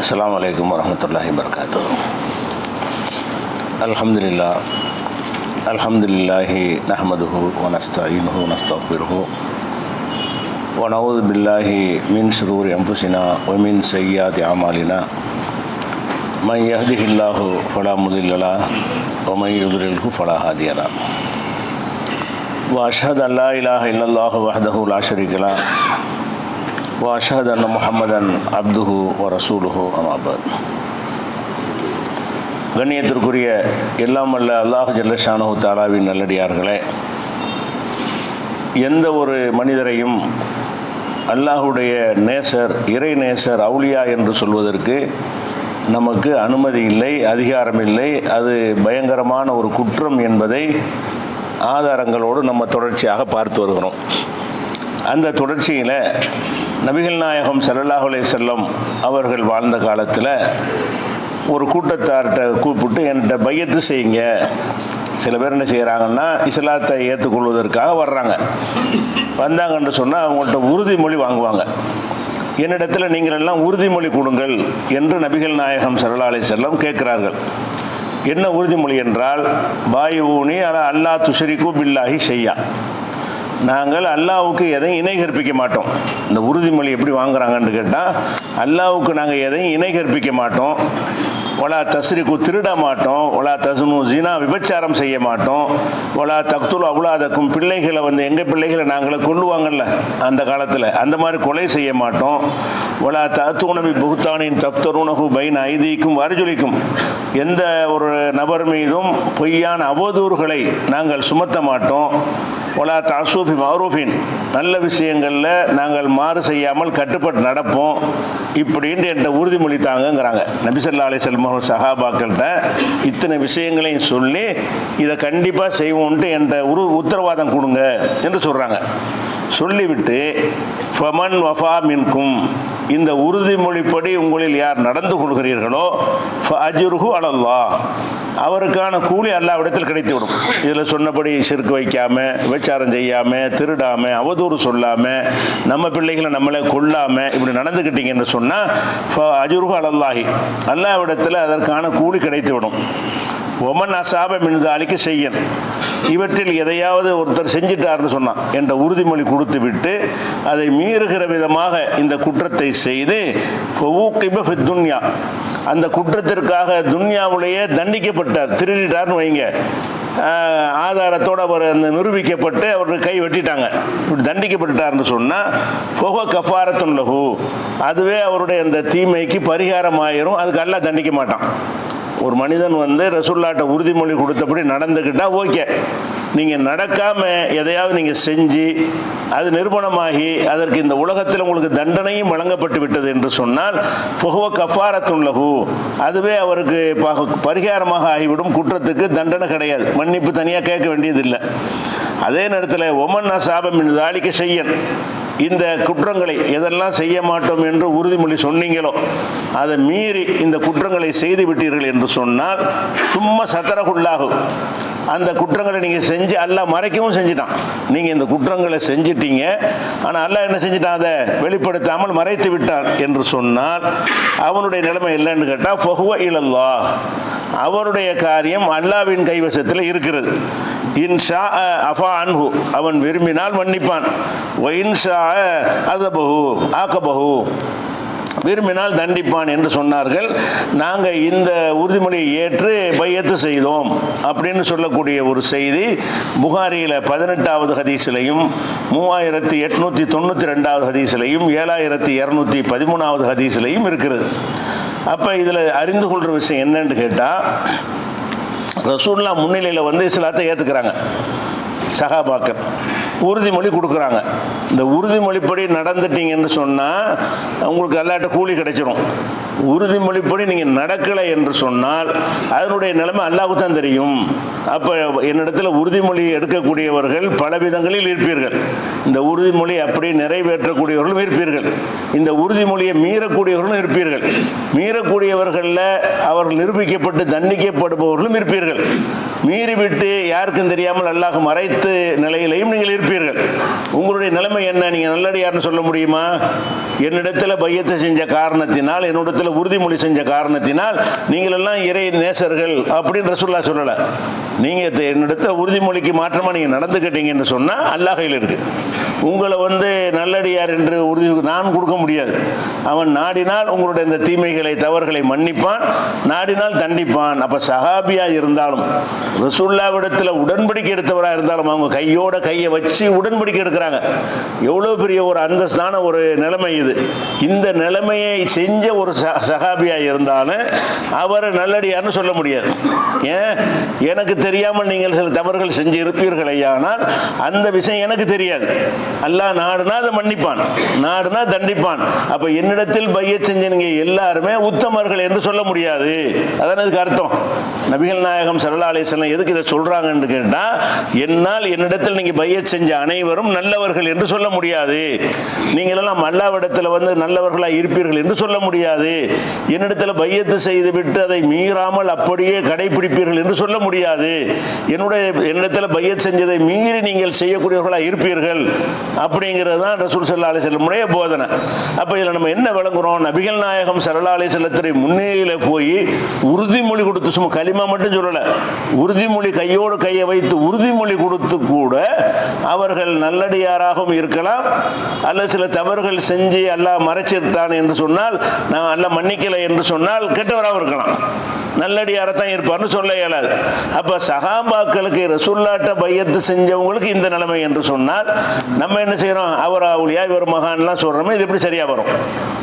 அஸ்ஸலாமு அலைக்கும் வரஹ்மத்துல்லாஹி வபரகாத்துஹு. அல்ஹம்துலில்லாஹி நஹ்மதுஹு வ நஸ்தஈனுஹு வ நஸ்தக்ஃபிருஹு வ நஊது பில்லாஹி மின் ஷுரூரி அன்ஃபுஸினா வ மின் ஸய்யிஆத்தி அமாலினா மன் யஹ்திஹில்லாஹு ஃபலா முதில்ல லஹு வ மன் யுத்லில்ஹு ஃபலா ஹாதிய லஹு. வ அஷ்ஹது அல்லா இலாஹா இல்லல்லாஹு வஹ்தஹு லா ஷரீக லஹு வ அஷ்ஹது அன்ன முஹம்மதன் அப்துஹு வ ரசூலுஹு அம்மா பஅத். கண்ணியத்திற்குரிய எல்லாம் வல்ல அல்லாஹ் ஜல்ல ஷானஹு தஆலாவின் நல்லடியார்களே, எந்த ஒரு மனிதரையும் அல்லாஹுடைய நேசர், இறை நேசர், அவுலியா என்று சொல்வதற்கு நமக்கு அனுமதி இல்லை, அதிகாரம் இல்லை. அது பயங்கரமான ஒரு குற்றம் என்பதை ஆதாரங்களோடு நம்ம தொடர்ச்சியாக பார்த்து வருகிறோம். அந்த தொடர்ச்சியில் நபிகள் நாயகம் ஸல்லல்லாஹு அலைஹி வஸல்லம் அவர்கள் வாழ்ந்த காலத்தில் ஒரு கூட்டத்தார்கிட்ட கூப்பிட்டு என்கிட்ட பையத்து செய்யுங்க. சில பேர் என்ன செய்கிறாங்கன்னா, இஸ்லாத்தை ஏற்றுக்கொள்வதற்காக வர்றாங்க. வந்தாங்கன்னு சொன்னால் அவங்கள்ட்ட உறுதிமொழி வாங்குவாங்க. என்னிடத்தில் நீங்கள் எல்லாம் உறுதிமொழி கொடுங்கள் என்று நபிகள் நாயகம் ஸல்லல்லாஹு அலைஹி வஸல்லம் கேட்கிறார்கள். என்ன உறுதிமொழி என்றால், பாயூனி அலா அல்லா துஷ்ரிகு பில்லாஹி ஷையா, நாங்கள் அல்லாஹ்வுக்கு எதையும் இணை கற்பிக்க மாட்டோம். இந்த உறுதிமொழி எப்படி வாங்குறாங்கன்னு கேட்டால், அல்லாஹ்வுக்கு நாங்கள் எதையும் இணை கற்பிக்க மாட்டோம், ஒலா தஸ்ரிக்கு திருட மாட்டோம், ஒலா தஸ்னு ஜினா விபச்சாரம் செய்ய மாட்டோம், ஒலா தக்துல் அவுலாதக்கும் பிள்ளைகளை எங்கள் பிள்ளைகளை நாங்களை கொள்ளுவாங்கல்ல அந்த காலத்தில், அந்த மாதிரி கொலை செய்ய மாட்டோம், ஒலா தத்துணவி புகுத்தானின் தப்தருணகு பைன் ஐதீக்கும் வரஜொலிக்கும், எந்த ஒரு நபர் மீதும் பொய்யான அவதூறுகளை நாங்கள் சுமத்த மாட்டோம், ஒலா தாசூஃபி மஅரூஃபின், நல்ல விஷயங்களில் நாங்கள் மாறு செய்யாமல் கட்டுப்பட்டு நடப்போம், இப்படின்ட்டு என்கிட்ட உறுதிமொழி தாங்கங்கிறாங்க. நபி ஸல்லல்லாஹு அலைஹி வஸல்லம் சஹாபாக்கள்கிட்ட இத்தனை விஷயங்களையும் சொல்லி இதை கண்டிப்பாக செய்வோன்ட்டு என்கிட்ட உத்தரவாதம் கொடுங்க என்று சொல்கிறாங்க. சொல்லிவிட்டு ஃபமன் வஃபா மின்கும், இந்த உறுதிமொழிப்படி உங்களில் யார் நடந்து கொள்கிறீர்களோ ஃபஅஜ்ருஹு அலல்லாஹ், அவருக்கான கூலி அல்லாஹ்விடத்தில் கிடைத்துவிடும். இதில் சொன்னபடி ஷிர்க் வைக்காமல், விபச்சாரம் செய்யாமல், திருடாமல், அவதூறு சொல்லாமல், நம்ம பிள்ளைகளை நம்மளை கொல்லாமல் இப்படி நடந்துக்கிட்டீங்கன்னு சொன்னால் ஃபஅஜ்ருஹு அலல்லாஹி, அல்லாஹ்விடத்தில் அதற்கான கூலி கிடைத்துவிடும். ஒமன் அசாப மின்தாலிக்கு செய்யன், இவற்றில் எதையாவது ஒருத்தர் செஞ்சிட்டார்னு சொன்னான் என்ற உறுதிமொழி கொடுத்து விட்டு அதை மீறுகிற விதமாக இந்த குற்றத்தை செய்து துன்யா, அந்த குற்றத்திற்காக துன்யாவுலேயே தண்டிக்கப்பட்டார். திருடிட்டார்னு வைங்க, ஆதாரத்தோடு அவர் அந்த நிரூபிக்கப்பட்டு அவருக்கு கை வெட்டிட்டாங்க, இப்படி தண்டிக்கப்பட்டுட்டார்னு சொன்னால் ஃபொஹ கஃபாரத்துன் லஹு, அதுவே அவருடைய அந்த தீமைக்கு பரிகாரமாயிரும். அதுக்கு அல்லாஹ் தண்டிக்க மாட்டான். ஒரு மனிதன் ரசூலுல்லாஹ்ட்ட உறுதிமொழி கொடுத்தபடி நடந்துக்கிட்டால் ஓகே. நீங்கள் நடக்காமல் எதையாவது நீங்கள் செஞ்சு அது நிரூபணமாகி அதற்கு இந்த உலகத்தில் உங்களுக்கு தண்டனையும் வழங்கப்பட்டு விட்டது என்று சொன்னால் ஃபொஹுவ கஃபாரத்துன் லஹு, அதுவே அவருக்கு பரிகாரமாக ஆகிவிடும். குற்றத்துக்கு தண்டனை கிடையாது, மன்னிப்பு தனியாக கேட்க வேண்டியதில்லை. அதே நேரத்தில் ஒமன் அசாபம் மின் தாலிக ஷையன், இந்த குற்றங்களை எதெல்லாம் செய்ய மாட்டோம் என்று உறுதிமொழி சொன்னீங்களோ அதை மீறி இந்த குற்றங்களை செய்து விட்டீர்கள் என்று சொன்னால் சும்மா சத்தரகுள்ளாகும், அந்த குற்றங்களை நீங்கள் செஞ்சு அல்லாஹ் மறைக்கவும் செஞ்சிட்டான். நீங்கள் இந்த குற்றங்களை செஞ்சிட்டீங்க, ஆனால் அல்லாஹ் என்ன செஞ்சிட்டான், அதை வெளிப்படுத்தாமல் மறைத்து விட்டான் என்று சொன்னால் அவனுடைய நிலைமை இல்லைன்னு கேட்டால் ஃபஹுவ இலல்லாஹ், அவருடைய காரியம் அல்லாஹ்வின் கைவசத்தில் இருக்கிறது. இன்ஷா அஃபா அன்ஹு, அவன் விரும்பினால் மன்னிப்பான், ஒ இன்ஷா அதபஹு ஆகபஹு, விரும்பினால் தண்டிப்பான் என்று சொன்னார்கள். நாங்கள் இந்த உறுதிமொழியை ஏற்று பையத்து செய்தோம் அப்படின்னு சொல்லக்கூடிய ஒரு செய்தி புகாரியில் 18வது ஹதீஸிலையும் 3892வது ஹதீஸிலையும் 7213வது ஹதீஸிலையும் இருக்கிறது. அப்போ இதில் அறிந்து கொள்கிற விஷயம் என்னன்னு கேட்டால், ரசூலுல்லாஹ் முன்னிலையில் இஸ்லாத்தை ஏற்றுக்கிறாங்க. சஹாபாக்கள் உறுதிமொழி கொடுக்குறாங்க. இந்த உறுதிமொழிப்படி நடந்துட்டீங்கன்னு சொன்னால் உங்களுக்கு அல்லாட்ட கூலி கிடைச்சிடும். உறுதிமொழிப்படி நீங்கள் நடக்கலை என்று சொன்னால் அதனுடைய நிலைமை அல்லாஹ்வுக்கு தான் தெரியும். அப்போ என்னிடத்தில் உறுதிமொழி எடுக்கக்கூடியவர்கள் பல விதங்களில் இருப்பீர்கள். இந்த உறுதிமொழி அப்படி நிறைவேற்றக்கூடியவர்களும் இருப்பீர்கள், இந்த உறுதிமொழியை மீறக்கூடியவர்களும் இருப்பீர்கள். மீறக்கூடியவர்களில் அவர்கள் நிரூபிக்கப்பட்டு தண்டிக்கப்படுபவர்களும் இருப்பீர்கள். மீறிவிட்டு யாருக்கும் தெரியாமல் அல்லாஹ் மறைத்து நிலையிலையும் நீங்கள் இருப்பீர்கள். உங்களுடைய நிலைமை என்ன? நீங்கள் நல்லடியார்னு சொல்ல முடியுமா? என்னிடத்தில் பையத்தை செஞ்ச காரணத்தினால், என்னிடத்தில் உறுதிமொழி செஞ்ச காரணத்தினால் நீங்கள் எல்லாம் இறை நேசர்கள் அப்படின்னு ரசூலுல்லாஹ் சொல்லலை. நீங்கள் என்னிடத்தில் உறுதிமொழிக்கு மாற்றமாக நீங்கள் நடந்துக்கிட்டீங்கன்னு சொன்னால் அல்லாஹ் கையில் இருக்குது. உங்களை நல்லடியார் என்று உறுதி நான் கொடுக்க முடியாது. அவன் நாடினால் உங்களுடைய இந்த தீமைகளை தவறுகளை மன்னிப்பான், நாடினால் தண்டிப்பான். அப்போ சஹாபியா இருந்தாலும் ரசூலுல்லாஹ்விடத்தில் உடன்படிக்கை எடுத்தவராக இருந்தாலும் அவங்க கையோட கையை வச்சு உடன்படிக்கை எடுக்கிறாங்க. எவ்வளோ பெரிய ஒரு அந்தஸ்தான ஒரு நிலைமை இது. இந்த நிலைமையை செஞ்ச ஒரு சஹாபியா இருந்தாலும் அவரை நல்லடியார்னு சொல்ல முடியாது. ஏன்? எனக்கு தெரியாமல் நீங்கள் சில தவறுகள் செஞ்சு இருப்பீர்களேயானால் அந்த விஷயம் எனக்கு தெரியாது. அல்லாஹ் நாடுனா அதை மன்னிப்பான், நாடுனா தண்டிப்பான். அப்ப என்னிடத்தில் பையத் செஞ்ச நீங்க எல்லாருமே உத்தமர்கள் என்று சொல்ல முடியாது. அதான் இதுக்கு அர்த்தம். நபிகள் நாயகம் ஸல்லல்லாஹு அலைஹி வஸல்லம் எதுக்கு இதை சொல்றாங்கன்னு கேட்டா, என்னால் என்னிடத்தில் நீங்க பையத் செஞ்ச அனைவரும் நல்லவர்கள் என்று சொல்ல முடியாது. நீங்கள் எல்லாம் அல்லாஹ்விடத்தில் நல்லவர்களாக இருப்பீர்கள் என்று சொல்ல முடியாது. என்னிடத்தில் பையத்து செய்து விட்டு அதை மீறாமல் அப்படியே கடைபிடிப்பீர்கள் என்று சொல்ல முடியாது. என்னிடத்தில் பையத் செஞ்சதை மீறி நீங்கள் செய்யக்கூடியவர்களாக இருப்பீர்கள் அப்படிங்கிறது தான் ரசூல் ஸல்லல்லாஹு அலைஹி வஸல்லம் போதனை. அப்போ இதில் நம்ம என்ன விளங்குறோம்? நபிகள் நாயகம் ஸல்லல்லாஹு அலைஹி வஸல்லம் முன்னிலையில் போய் உறுதிமொழி கொடுத்து, சும்மா கலிமா மட்டும் சொல்லலை, உறுதிமொழி கையோடு கையை வைத்து உறுதிமொழி கொடுத்து கூட அவர்கள் நல்லடியாராகவும் இருக்கலாம், அல்லது சில தவறுகள் செஞ்சு அல்லாஹ் மறைச்சிருத்தான் என்று சொன்னால், நான் அல்லாஹ் மன்னிக்கலை என்று சொன்னால் கெட்டவராகவும் இருக்கலாம், நல்லடியாரத்தான் இருப்பார்னு சொல்ல இயலாது. அப்போ சஹாபாக்களுக்கு ரசூலுல்லாஹ்ட்ட பையத்து செஞ்சவங்களுக்கு இந்த நிலைமை என்று சொன்னால் நம்ம என்ன செய்கிறோம்? அவர் அவுலியா இவர் மகான்லாம் சொல்கிறோமே, இது எப்படி சரியாக வரும்?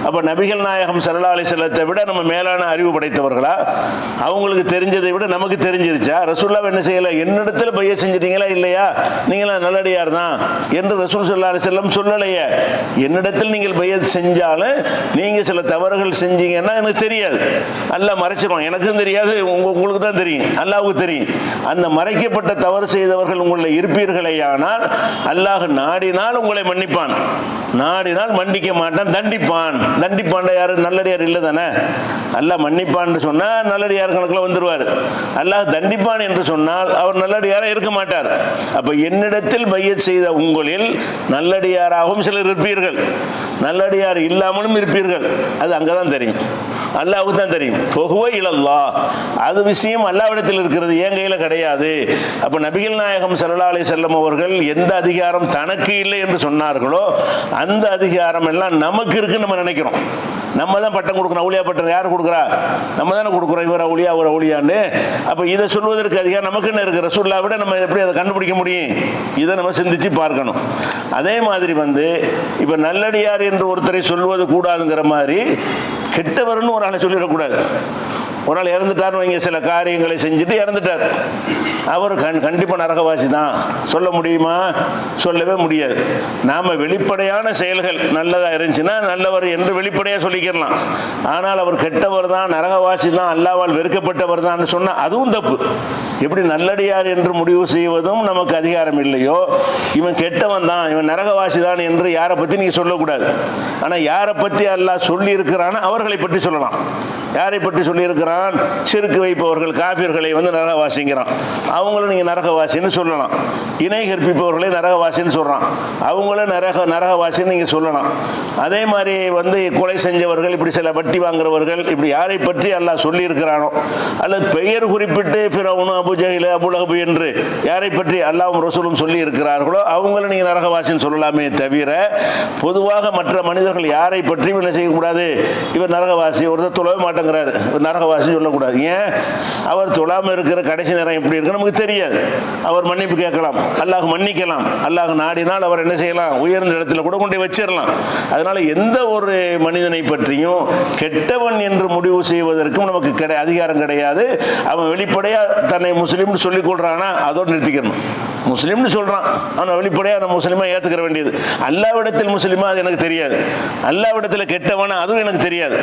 அப்போ நபிகள் நாயகம் ஸல்லல்லாஹு அலைஹி வஸல்லத்தை விட நம்ம மேலான அறிவு படைத்தவர்களா? அவங்களுக்கு தெரிஞ்சதை விட நமக்கு தெரிஞ்சிருச்சா? ரசூலுல்லாஹ் என்ன செய்யலை? என்னிடத்தில் பையத் செஞ்சிட்டீங்களா இல்லையா, நீங்களாம் நல்லடியார் தான் என்று ரசூல் ஸல்லல்லாஹு அலைஹி வஸல்லம் சொல்லலையே. என்னிடத்தில் நீங்கள் பையத் செஞ்சாலும் நீங்கள் சில தவறுகள் செஞ்சீங்கன்னா எனக்கு தெரியாது, அல்லாஹ் மறைச்சிருவான், எனக்கும் தெரியாது, உங்களுக்கு தான் தெரியும், அல்லாஹ்வுக்கு தெரியும். அந்த மறைக்கப்பட்ட தவறு செய்தவர்கள் உங்களை இருப்பீர்களேயானால் அல்லாஹ் நாடினால் உங்களை மன்னிப்பான், நாடினால் மன்னிக்க மாட்டான், தண்டிப்பான். தண்டிப்பான் யாரு? நல்லடியார் இல்லை தானே. அல்லாஹ் மன்னிப்பான்னு சொன்னால் நல்லடியார் கணக்கில் வந்துடுவார். அல்லாஹ் தண்டிப்பான் என்று சொன்னால் அவர் நல்லடியாராக இருக்க மாட்டார். அப்போ என்னிடத்தில் பையத் செய்த உங்களில் நல்லடியாராகவும் சிலர் இருப்பீர்கள், நல்லடியார் இல்லாமலும் இருப்பீர்கள். அது அங்கே தான் தெரியும், அல்லாஹ்வுக்கு தான் தெரியும். ஃபஹுவ இலல்லாஹ், அது விஷயம் அல்லாஹ்விடத்தில் இருக்கிறது, என் கையில் கிடையாது. அப்போ நபிகள் நாயகம் ஸல்லல்லாஹு அலைஹி வஸல்லம் அவர்கள் எந்த அதிகாரம் தனக்கு இல்லை என்று சொன்னார்களோ அந்த அதிகாரம் எல்லாம் நமக்கு இருக்குன்னு நம்ம நினைக்கிறோம். நம்ம தான் பட்டம் கொடுக்குறோம், அவுலியா பட்டம் யார் கொடுக்குறா? நம்ம தானே கொடுக்குறோம், இவர் அவுலியா அவர் அவுலியான்னு. அப்போ இதை சொல்வதற்கு அதிகாரம் நமக்கு என்ன இருக்குது? ரசூலுல்லாஹ் விட நம்ம எப்படி அதை கண்டுபிடிக்க முடியும்? இதை நம்ம சிந்திச்சு பார்க்கணும். அதே மாதிரி இப்போ நல்லடியார் என்று ஒருத்தரை சொல்வது கூடாதுங்கிற மாதிரி கெட்டவர்னு ஒரு ஆளை சொல்லிடக்கூடாது. ஒரு ஆள் இறந்துட்டார்னு வைங்க, சில காரியங்களை செஞ்சுட்டு இறந்துட்டார், அவர் கண்டிப்பாக நரகவாசி தான் சொல்ல முடியுமா? சொல்லவே முடியாது. நாம் வெளிப்படையான செயல்கள் நல்லதாக இருந்துச்சுன்னா நல்லவர் என்று வெளிப்படையாக சொல்லிக்கிறலாம். ஆனால் அவர் கெட்டவர் தான், நரகவாசி தான், அல்லாஹ்வால் வெறுக்கப்பட்டவர் தான் சொன்னால் அதுவும் தப்பு. எப்படி நல்லடியார் என்று முடிவு செய்வதும் நமக்கு அதிகாரம் இல்லையோ, இவன் கெட்டவன் தான், இவன் நரகவாசி தான் என்று யாரை பற்றி நீங்கள் சொல்லக்கூடாது. ஆனால் யாரை பற்றி அல்லாஹ் சொல்லி இருக்கிறான்னு அவர்களை பற்றி சொல்லலாம். யாரை பற்றி சொல்லியிருக்கிறான்? ஷிர்க் வைப்பவர்கள், காபிர்களை நரகவாசிங்கிறான், அவங்களும் நீங்கள் நரகவாசின்னு சொல்லலாம். இணை கற்பிப்பவர்களே நரகவாசின்னு சொல்கிறான், அவங்களும் நரகவாசின்னு நீங்கள் சொல்லலாம். அதே மாதிரி கொலை செஞ்சவர்கள், இப்படி சில வட்டி வாங்குறவர்கள், இப்படி யாரை பற்றி அல்லாஹ் சொல்லியிருக்கிறானோ, அல்லது பெயர் குறிப்பிட்டு ஃபிரௌன், அபு ஜஹில், அபு லஹப் என்று யாரை பற்றி அல்லாஹ்வும் ரசூலும் சொல்லி இருக்கிறார்களோ அவங்களும் நீங்கள் நரகவாசின்னு சொல்லலாமே தவிர, பொதுவாக மற்ற மனிதர்கள் யாரை பற்றியும் என்ன செய்யக்கூடாது? இவர் நரகவாசி, ஒருத்தர் தொழவே மாட்டேங்கிறாரு, நரகவாசி சொல்லக்கூடாது. ஏன்? அவர் தொழாமல் இருக்கிற கடைசி நேரம் எப்படி இருக்கு நமக்கு தெரியாது. அவர் மன்னிப்பு கேட்கலாம், அல்லாஹ் மன்னிக்கலாம், அல்லாஹ் நாடினால் அவர் என்ன செய்யலாம்? உயர்ந்த இடத்துல கூட கொண்டு வச்சிடலாம். அதனால எந்த ஒரு மனிதனை பற்றியும் கெட்டவன் என்று முடிவு செய்வதற்கும் நமக்கு அதிகாரம் கிடையாது. அவன் வெளிப்படையா தன்னை முஸ்லீம்னு சொல்லிக் கொள்றானா அதோடு நிறுத்திக்கணும். முஸ்லீம்னு சொல்றான், ஆனால் வெளிப்படையாக நம்ம முஸ்லீமா ஏற்றுக்கிற வேண்டியது. அல்லாஹ்விடத்தில் முஸ்லீமா அது எனக்கு தெரியாது, அல்லாஹ்விடத்தில் கெட்டவனா அதுவும் எனக்கு தெரியாது.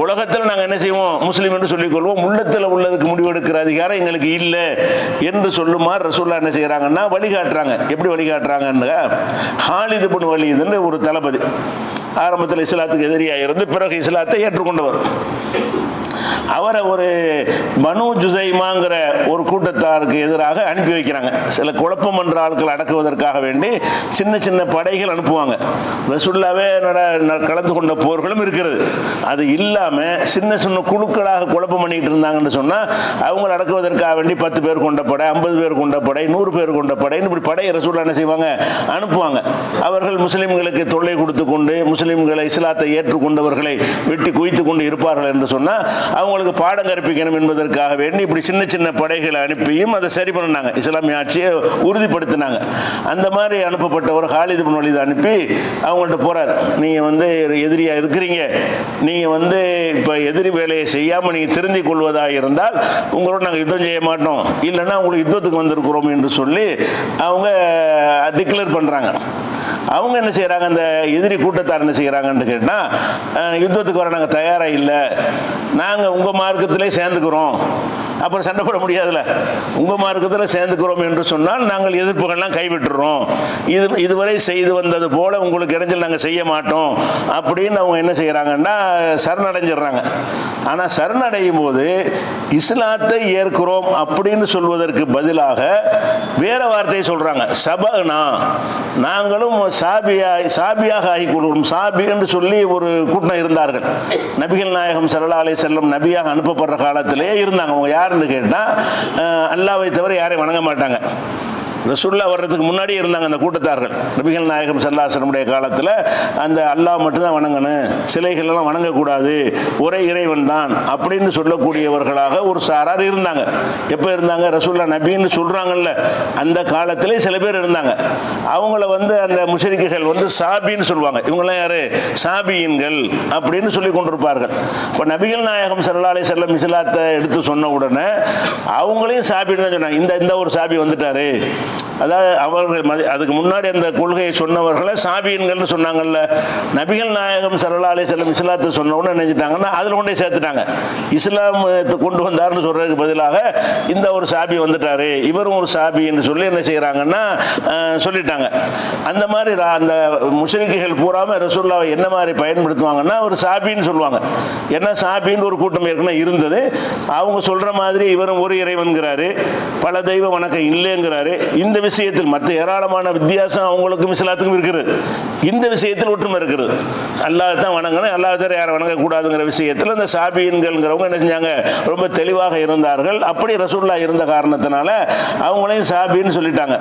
உலகத்தில் நாங்கள் என்ன செய்வோம்? முஸ்லீம் என்று சொல்லிக்கொள்வோம். உள்ளத்தில் உள்ளதுக்கு முடிவெடுக்கிற அதிகாரம் எங்களுக்கு இல்லை என்று சொல்லுமாறு ரசூலுல்லாஹ் என்ன செய்கிறாங்கன்னா வழிகாட்டுறாங்க. எப்படி வழிகாட்டுறாங்கன்னு, ஹாலித் இப்னு வலீதுன்னு ஒரு தளபதி, ஆரம்பத்தில் இஸ்லாத்துக்கு எதிரியாக இருந்து பிறகு இஸ்லாத்தை ஏற்றுக்கொண்டவர். அவரை ஒரு பனு ஜுசைமாங்கிற ஒரு கூட்டத்தாருக்கு எதிராக அனுப்பி வைக்கிறாங்க. சில குழப்பம் என்ற ஆட்கள் அடக்குவதற்காக வேண்டி சின்ன சின்ன படைகள் அனுப்புவாங்க. ரசூலுல்லாவே கலந்து கொண்ட போர்களும் இருக்கிறது. அது இல்லாமல் சின்ன சின்ன குழுக்களாக குழப்பம் பண்ணிட்டு இருந்தாங்கன்னு சொன்னால் அவங்களை அடக்குவதற்காக வேண்டி 10 பேர் கொண்ட படை, 50 பேர் கொண்ட படை, 100 பேர் கொண்ட படைன்னு இப்படி படையை ரசூலுல்லாஹ் என்ன செய்வாங்க, அனுப்புவாங்க. அவர்கள் முஸ்லிம்களுக்கு தொல்லை கொடுத்து கொண்டு முஸ்லிம்களை இஸ்லாத்தை ஏற்றுக்கொண்டவர்களை வெட்டி குவித்து கொண்டு இருப்பார்கள் என்று சொன்னால் அவங்களுக்கு பாடம் கற்பிக்கணும் என்பதற்காக வேண்டி இப்படி சின்ன சின்ன படைகளை அனுப்பியும் அதை சரி பண்ணினாங்க, இஸ்லாமிய ஆட்சியை உறுதிப்படுத்தினாங்க. அந்த மாதிரி அனுப்பப்பட்டவர் காலித் இப்னு வலீத் அனுப்பி அவங்கள்ட்ட போறார். நீங்கள் வந்து எதிரியாக இருக்கிறீங்க, நீங்கள் இப்போ எதிரி வேலையை செய்யாமல் நீங்கள் திருந்திக் கொள்வதாக இருந்தால் உங்களோட நாங்கள் யுத்தம் செய்ய மாட்டோம், இல்லைன்னா உங்களுக்கு யுத்தத்துக்கு வந்திருக்கிறோம் என்று சொல்லி அவங்க டிக்ளேர் பண்ணுறாங்க. அவங்க என்ன செய்கிறாங்க, அந்த எதிரி கூட்டத்தார் என்ன செய்கிறாங்கன்னு கேட்டால், யுத்தத்துக்கு வர நாங்கள் தயாராக இல்லை, நாங்கள் உங்கள் மார்க்கத்திலே சேர்ந்துக்கிறோம். அப்புறம் சண்டை போட முடியாதுல்ல, உங்கள் மார்க்கத்தில் சேர்ந்துக்கிறோம் என்று சொன்னால் நாங்கள் எதிர்ப்புகள்லாம் கைவிட்டுறோம், இதுவரை செய்து வந்தது போல உங்களுக்கு இடைஞ்சல் நாங்கள் செய்ய மாட்டோம் அப்படின்னு அவங்க என்ன செய்கிறாங்கன்னா சரணடைஞ்சிடுறாங்க. ஆனால் சரணடையும் போது இஸ்லாத்தை ஏற்கிறோம் அப்படின்னு சொல்வதற்கு பதிலாக வேற வார்த்தையை சொல்கிறாங்க, சபனா, நாங்களும் சாபியாக ஆகிக்கொள்கிறோம். சாபி என்று சொல்லி ஒரு கூட்டம் இருந்தார்கள். நபிகள் நாயகம் ஸல்லல்லாஹு அலைஹி வஸல்லம் நபியாக அனுப்பப்படுற காலத்திலே இருந்தாங்க. அவங்க யாருன்னு கேட்டால் அல்லாஹ்வை தவிர யாரையும் வணங்க மாட்டாங்க. ரசூலுல்லாஹ் வர்றதுக்கு முன்னாடியே இருந்தாங்க அந்த கூட்டத்தார்கள். நபிகள் நாயகம் ஸல்லல்லாஹு அலைஹி வஸல்லம் காலத்தில் அந்த அல்லாஹ் மட்டும்தான் வணங்கணும், சிலைகளெல்லாம் வணங்கக்கூடாது, ஒரே இறைவன் தான் அப்படின்னு சொல்லக்கூடியவர்களாக ஒரு சாரார் இருந்தாங்க. எப்போ இருந்தாங்க, ரசூலுல்லாஹ் நபின்னு சொல்கிறாங்கல்ல அந்த காலத்திலே சில பேர் இருந்தாங்க. அவங்கள அந்த முஷ்ரிக்குகள் சாபின்னு சொல்லுவாங்க. இவங்கெல்லாம் யாரு, சாபியின்கள் அப்படின்னு சொல்லி கொண்டிருப்பார்கள். இப்போ நபிகள் நாயகம் ஸல்லல்லாஹு அலைஹி வஸல்லம் இஸ்லாத்தை எடுத்து சொன்ன உடனே அவங்களையும் சாபின்னு தான் சொன்னாங்க. இந்த ஒரு சாபி வந்துட்டாரு, அதாவது அவர்கள் அதுக்கு முன்னாடி அந்த கொள்கையை சொன்னவர்களை சாபியன்கள்னு சொன்னாங்கல்ல. நபிகள் நாயகம் ஸல்லல்லாஹு அலைஹி வஸல்லம் இஸ்லாத்தை சொன்ன உடனே நினைச்சிட்டாங்கன்னா அதில் கொண்டே சேர்த்துட்டாங்க. இஸ்லாமத்தை கொண்டு வந்தார்னு சொல்றதுக்கு பதிலாக இந்த ஒரு சாபி வந்துட்டாரு, இவரும் ஒரு சாபி என்று சொல்லி என்ன செய்யறாங்கன்னா சொல்லிட்டாங்க. அந்த மாதிரி அந்த முஷ்ரிக்குகள் பூராம ரசூலுல்லாஹ் என்ன மாதிரி பயன்படுத்துவாங்கன்னா ஒரு சாபின்னு சொல்லுவாங்க. என்ன சாபின்னு ஒரு கூட்டம் ஏற்கனவே இருந்தது. அவங்க சொல்ற மாதிரி இவரும் ஒரு இறைவன்கிறாரு, பல தெய்வ வணக்கம் இல்லைங்கிறாரு. இந்த விஷயத்தில் மற்ற ஏராளமான வித்தியாசம் அவங்களுக்கும் இஸ்லாத்துக்கும் இருக்கிறது. இந்த விஷயத்தில் ஒற்றுமை இருக்கிறது. அல்லாஹ் தான் வணங்கணும், அல்லாஹ் தவிர யாரை வணங்கக்கூடாதுங்கிற விஷயத்தில் இந்த சாபியன்கள்ங்கிறவங்க என்ன செஞ்சாங்க, ரொம்ப தெளிவாக இருந்தார்கள். அப்படி ரசூலுல்லாஹ் இருந்த காரணத்தினால அவங்களையும் சாபின்னு சொல்லிட்டாங்க.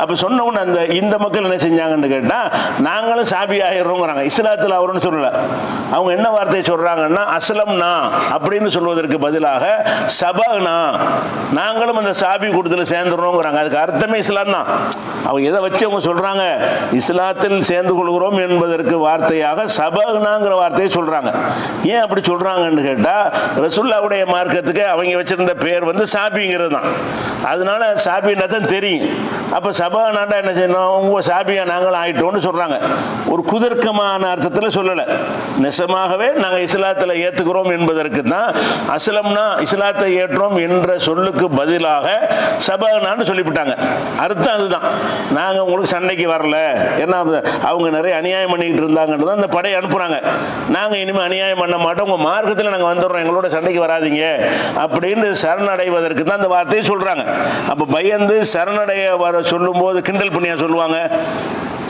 அப்போ சொன்னவங்க இந்த மக்கள் என்ன செஞ்சாங்கன்னு கேட்டால் நாங்களும் சாபி ஆகிடுறோங்கிறாங்க. இஸ்லாத்தில் அவருன்னு சொல்லலை. அவங்க என்ன வார்த்தையை சொல்றாங்கன்னா அஸ்லம்னா அப்படின்னு சொல்வதற்கு பதிலாக சபனா, நாங்களும் அந்த சாபி கூட்டத்தில் சேர்ந்துடுறோங்கிறாங்க. அதுக்கு அர்த்தமே இஸ்லாம் தான். அவங்க எதை வச்சு அவங்க சொல்றாங்க, இஸ்லாத்தில் சேர்ந்து கொள்கிறோம் என்பதற்கு வார்த்தையாக சபனாங்கிற வார்த்தையை சொல்றாங்க. ஏன் அப்படி சொல்றாங்கன்னு கேட்டா ரசூலுல்லாஹ்வுடைய மார்க்கத்துக்கு அவங்க வச்சிருந்த பேர் சாபிங்கிறது தான். அதனால சாபின்னா தான் தெரியும். அப்ப சபனாண்டா என்ன செய்யணும், உங்க சாபியா நாங்களும் ஆயிட்டோம்னு சொல்றாங்க. ஒரு குதர்க்கமான அர்த்தத்தில் சொல்லலை, நிஜமாகவே நாங்கள் இஸ்லாத்தில் ஏற்றுக்கிறோம் என்பதற்கு தான் அஸ்லம்னா இஸ்லாத்தை ஏற்றோம் என்ற சொல்லுக்கு பதிலாக சபனான்னு சொல்லிவிட்டாங்க. அர்த்தம் அதுதான். நாங்கள் உங்களுக்கு சண்டைக்கு வரல, ஏன்னா அவங்க நிறைய அநியாயம் பண்ணிக்கிட்டு இருந்தாங்கன்னு தான் அந்த படையை அனுப்புகிறாங்க. நாங்கள் இனிமேல் அநியாயம் பண்ண மாட்டோம், உங்கள் மார்க்கத்தில் நாங்கள் வந்துடுறோம், எங்களோட சண்டைக்கு வராதிங்க அப்படின்னு சரணடைவதற்கு தான் அந்த வார்த்தையை சொல்கிறாங்க. அப்போ பயந்து சரணடைய வர சொல்லும்போது கிண்டல் பண்ணியா சொல்லுவாங்க.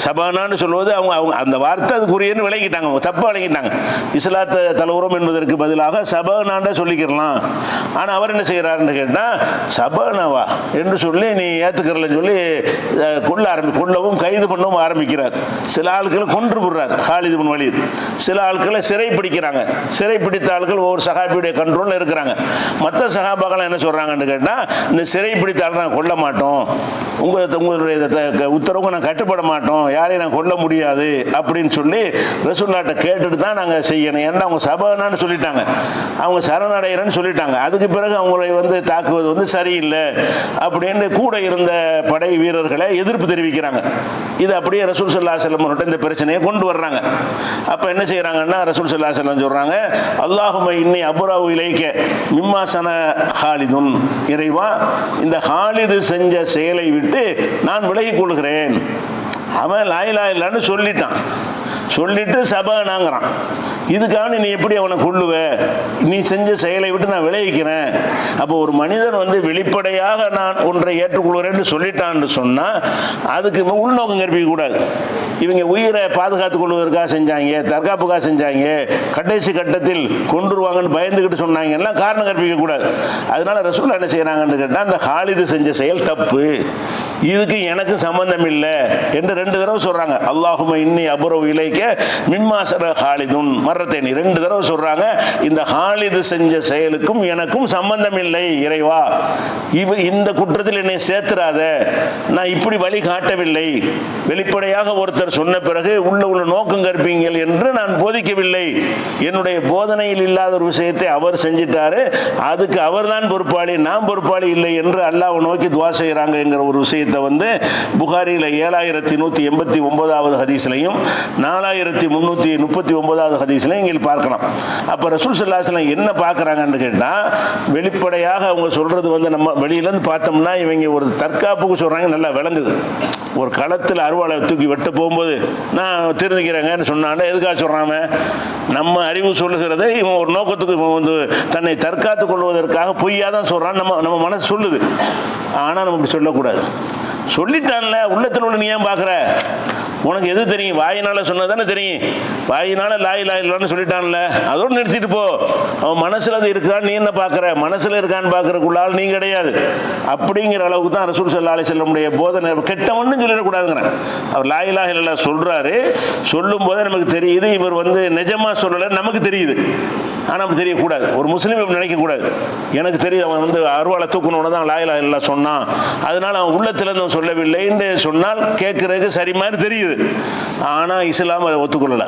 சபானான்னு சொல்லுவது அவங்க அந்த வார்த்தை அதுக்குரியன்னு விளங்கிட்டாங்க, அவங்க தப்பாக விளங்கிட்டாங்க. இஸ்லாத்தை தழுவுறோம் என்பதற்கு பதிலாக சபானாண்ட சொல்லிக்கிறலாம். ஆனால் அவர் என்ன செய்கிறாருன்னு கேட்டால் சபானாவா என்று சொல்லி நீ ஏற்றுக்கிறலன்னு சொல்லி கொல்லவும் கைது பண்ணவும் ஆரம்பிக்கிறார். சில ஆட்களை கொன்று விடுறார் காலித் இப்னு வலீத். சில ஆட்களை சிறை பிடிக்கிறாங்க. சிறை பிடித்த ஆட்கள் ஒவ்வொரு சஹாபியுடைய கண்ட்ரோலில் இருக்கிறாங்க. மற்ற சஹாபாக்கள் என்ன சொல்கிறாங்கன்னு கேட்டால் இந்த சிறை பிடித்த ஆள் நாங்கள் கொல்ல மாட்டோம், உங்களுடைய உத்தரவுக்கு நான் கட்டுப்பட மாட்டோம், யாரையும் நான் கொல்ல முடியாது அப்படின்னு சொல்லி ரசூலுல்லாஹ்ட்ட கேட்டுட்டு தான் நாங்கள் செய்யணும். ஏன்னா அவங்க சபனான்னு சொல்லிட்டாங்க, அவங்க சரணடைகிறேன்னு சொல்லிட்டாங்க. அதுக்கு பிறகு அவங்களை தாக்குவது சரியில்லை அப்படின்னு கூட இருந்த படை வீரர்களை எதிர்ப்பு தெரிவிக்கிறாங்க. இது அப்படியே ரசூல் ஸல்லல்லாஹு அலைஹி வஸல்லம் இந்த பிரச்சனையை கொண்டு வர்றாங்க. அப்போ என்ன செய்கிறாங்கன்னா ரசூல் ஸல்லல்லாஹு அலைஹி வஸல்லம் சொல்கிறாங்க, அல்லாஹும்ம இன்னி அபுராவு இலைக்க மிம்மா சன ஹாலிதுன், இறைவா இந்த ஹாலிது செஞ்ச செயலை விட்டு நான் விலகிக் கொள்கிறேன். அவன் லா இலாஹ இல்லல்லாஹ்னு சொல்லிட்டான். சொல்லிட்டு சபானாங்கிறான். இதுக்காக நீ எப்படி அவனை கொள்ளுவ? நீ செஞ்ச செயலை விட்டு நான் விளைவிக்கிறேன். அப்போ ஒரு மனிதன் வந்து வெளிப்படையாக நான் ஒன்றை ஏற்றுக்கொள்கிறேன்னு சொல்லிட்டான்னு சொன்னால் அதுக்கு உள்நோக்கம் கற்பிக்க கூடாது. இவங்க உயிரை பாதுகாத்துக் கொள்வதற்காக செஞ்சாங்க, தற்காப்புக்காக செஞ்சாங்க, கடைசி கட்டத்தில் கொண்டுருவாங்கன்னு பயந்துக்கிட்டு சொன்னாங்க எல்லாம் காரணம் கற்பிக்க கூடாது. அதனால ரசூல் என்ன செய்யறாங்கன்னு கேட்டால், அந்த ஹாலிது செஞ்ச செயல் தப்பு, இதுக்கு எனக்கு சம்பந்தம் இல்லை என்று 2 தடவை சொல்றாங்க. அல்லாஹும்ம இன்னி அபுரவு இலைக்க மிம்மாசர ஹாலிதுன் மர்ரத்தைனி 2 தடவை சொல்றாங்க. இந்த ஹாலிது செஞ்ச செயலுக்கும் எனக்கும் சம்பந்தம் இல்லை இறைவா, இந்த குற்றத்தில் என்னை சேர்த்துறாத, நான் இப்படி வழி காட்டவில்லை. வெளிப்படையாக ஒருத்தர் சொன்ன பிறகு உள்ள நோக்கம் கற்பீங்கள் என்று நான் போதிக்கவில்லை. என்னுடைய போதனையில் இல்லாத ஒரு விஷயத்தை அவர் செஞ்சிட்டாரு, அதுக்கு அவர் தான் பொறுப்பாளி, நான் பொறுப்பாளி இல்லை என்று அல்லாஹ்வை நோக்கி துஆ செய்கிறாங்க என்கிற ஒரு விஷயத்தை வந்து புகாரியில் 7189 ஹதீஸ்லையும் 4339 ஹதீஸ்லையும் இங்கே பார்க்கலாம். அப்போ ரசூல் ஸல்லல்லாஹு அலைஹி வஸல்லம் என்ன பார்க்குறாங்கன்னு கேட்டால், வெளிப்படையாக அவங்க சொல்றது வந்து நம்ம வெளியிலேருந்து பார்த்தோம்னா இவங்க ஒரு தற்காப்புக்கு சொல்கிறாங்க, நல்லா விளங்குது. ஒரு களத்தில் அருவாளை தூக்கி வெட்ட போகும்போது நான் திருந்திக்கிறேங்கன்னு சொன்னாலும் எதுக்காக சொல்கிறாங்க? நம்ம அறிவு சொல்லுகிறதை இவன் ஒரு நோக்கத்துக்கு இவன் வந்து தன்னை தற்காத்து கொள்வதற்காக பொய்யா தான் சொல்கிறான், நம்ம மனசு சொல்லுது. ஆனால் நம்ம இப்படி சொல்லக்கூடாது. சொல்லிட்டான்ல, உள்ளத்தில் உள்ள நீ ஏன் பார்க்குற? உனக்கு எது தெரியும்? வாயினால சொன்னதானே தெரியும். வாயினால லா இலாஹ இல்லல்லாஹ்னு சொல்லிட்டான்ல, அதோடு நிறுத்திட்டு போ. அவன் மனசுல அது இருக்கான்னு நீ என்ன பார்க்குற? மனசுல இருக்கான்னு பார்க்கறக்குள்ளால் நீ கிடையாது. அப்படிங்கிற அளவுக்கு தான் ரசூல் ஸல்லல்லாஹு அலைஹி வஸல்லம் போதனை. கெட்டவன்னு சொல்லிடக்கூடாதுங்கிறேன். அவர் லா இலாஹ இல்லல்லாஹ் சொல்றாரு, சொல்லும் போதே நமக்கு தெரியுது இவர் வந்து நிஜமா சொல்லலை, நமக்கு தெரியுது. ஆனால் அப்படி தெரியக்கூடாது. ஒரு முஸ்லீம் இப்படி நினைக்கக்கூடாது. எனக்கு தெரியுது அவன் வந்து அருவாளை தூக்கணுன்னு தான் லா இலாஹ இல்லல்லாஹ் சொன்னான், அதனால அவன் உள்ளத்திலேருந்து அவன் சொல்லவில்லை என்று சொன்னால் கேட்கறதுக்கு சரி மாதிரி தெரியுது. ஆனால் இஸ்லாம் அதை ஒத்துக்கொள்ளலை.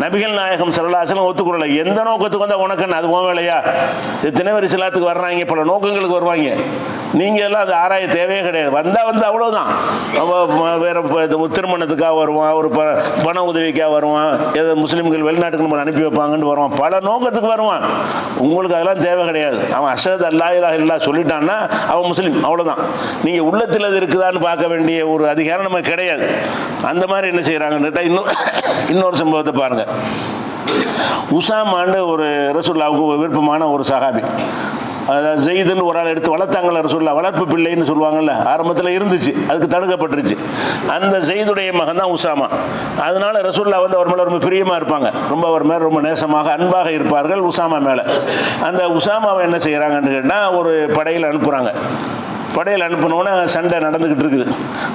நபிகள் நாயகம் ஸல்லல்லாஹு அலைஹி வஸல்லம் ஒத்துக்கொள்ளலை. எந்த நோக்கத்துக்கு வந்தால் உனக்கு அது உன் வேலையா? எத்தனை பேர் இஸ்லாத்துக்கு வர்றாங்க, பல நோக்கங்களுக்கு வருவாங்க. நீங்கள் எல்லாம் அது ஆராய தேவையே கிடையாது. வந்தால் அவ்வளோதான். வேற திருமணத்துக்காக வருவான், ஒரு பண உதவிக்காக வருவான், ஏதோ முஸ்லீம்கள் வெளிநாட்டுக்கு நம்ம அனுப்பி வைப்பாங்கன்னு வருவான், பல நோக்கத்துக்கு வருவான். உங்களுக்கு அதெல்லாம் தேவை கிடையாது. அவன் அஷ்ஹது அல்லா இலாஹ இல்லல்லாஹ் சொல்லிட்டான்னா அவன் முஸ்லீம், அவ்வளோதான். நீங்கள் உள்ளத்தில் அது இருக்குதான்னு பார்க்க வேண்டிய ஒரு அதிகாரம் நமக்கு கிடையாது. அந்த மாதிரி என்ன செய்கிறாங்கன்னு இன்னொரு சம்பவத்தை பாருங்க. உசாமான்னு ஒரு ரசூலுல்லாஹ்வுக்கு விருப்பமான ஒரு சஹாபி, அதாவது ஜெயிதுன்னு ஒரு ஆள் எடுத்து வளர்த்தாங்கல்ல ரசூலுல்லாஹ், வளர்ப்பு பிள்ளைன்னு சொல்லுவாங்கல்ல, ஆரம்பத்தில் இருந்துச்சு, அதுக்கு தடுக்கப்பட்டுருச்சு. அந்த ஜெயிதுடைய மகன் தான் உசாமா. அதனால ரசூலுல்லாஹ் வந்து அவர் மேலே ரொம்ப பிரியமாக இருப்பாங்க, ரொம்ப அவர் மேலே ரொம்ப நேசமாக அன்பாக இருப்பார்கள் உசாமா மேலே. அந்த உசாமாவை என்ன செய்கிறாங்கன்னு கேட்டால், ஒரு படையில் அனுப்புகிறாங்க. படையில் அனுப்பினோன்னே சண்டை நடந்துக்கிட்டு இருக்குது.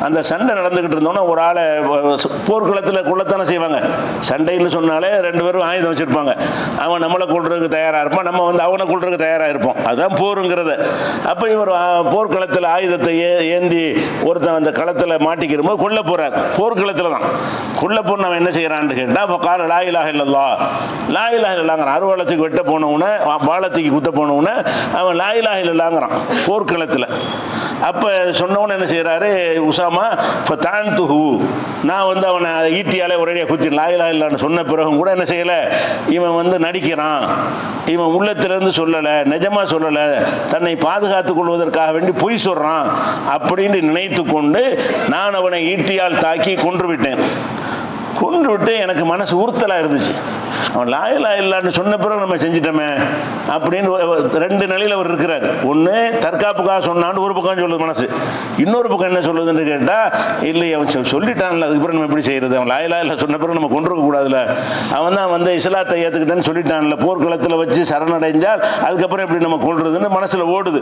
அந்த சண்டை நடந்துக்கிட்டு இருந்தோன்னே ஒரு ஆளை போர்க்களத்தில் கொள்ளத்தானே செய்வாங்க. சண்டைன்னு சொன்னாலே 2 பேரும் ஆயுதம் வச்சுருப்பாங்க. அவன் நம்மளை கொள்றதுக்கு தயாராக இருப்பான், நம்ம வந்து அவனை கொள்றதுக்கு தயாராக இருப்போம். அதுதான் போருங்கிறது. அப்போ இவர் போர்க்களத்தில் ஆயுதத்தை ஏந்தி ஒருத்தன் அந்த களத்தில் மாட்டிக்கிறபோது கொல்ல போகிறார். போர்க்களத்தில் தான் கொல்ல போன அவன் என்ன செய்கிறான்னு கேட்டால், அப்போ கால லா இலாஹ இல்லல்லாஹ், லா இலாஹ இல்லல்லாஹ்ங்கிறான். அருவாளத்துக்கு வெட்ட போனவுடனே, வாளத்துக்கு குத்த போனவுடனே அவன் லா இலாஹ இல்லல்லாஹ்ங்கிறான் போர்க்களத்தில். அப்போ சொன்னவன என்ன செய்கிறாரு உசாமா, இப்போ தான் துஹு, நான் வந்து அவனை ஈட்டியாலே ஒரேடியாக குத்தி லா இலாஹ இல்லல்லாஹ்னு சொன்ன பிறகும் கூட என்ன செய்யலை, இவன் வந்து நடிக்கிறான், இவன் உள்ளத்திலேருந்து சொல்லலை, நிஜமாக சொல்லலை, தன்னை பாதுகாத்துக் கொள்வதற்காக வேண்டி பொய் சொல்கிறான் அப்படின்னு நினைத்து கொண்டு நான் அவனை ஈட்டியால் தாக்கி கொன்று விட்டேன். கொன்று விட்டு எனக்கு மனசு உறுத்தலாக இருந்துச்சு. அவன் லா இலாஹ இல்லல்லாஹ்னு சொன்ன பிறகு நம்ம செஞ்சிட்டோமே அப்படின்னு 2 நிலையில் அவர் இருக்கிறார். ஒன்று தற்காப்புக்காக சொன்னான்னு ஒரு பக்கம் சொல்லுது மனசு, இன்னொரு பக்கம் என்ன சொல்லுதுன்னு கேட்டால், இல்லை அவன் சொல்லிட்டான்ல, அதுக்கப்புறம் நம்ம எப்படி செய்கிறது? அவன் லா இலாஹ இல்லல்லாஹ் சொன்ன பிறகு நம்ம கொண்டிருக்க கூடாதுல்ல, அவன் தான் வந்து இஸ்லாத்தை ஏற்றுக்கிட்டேன்னு சொல்லிட்டான்ல, போர்க்களத்தில் வச்சு சரணடைஞ்சால் அதுக்கப்புறம் எப்படி நம்ம கொள்றதுன்னு மனசில் ஓடுது.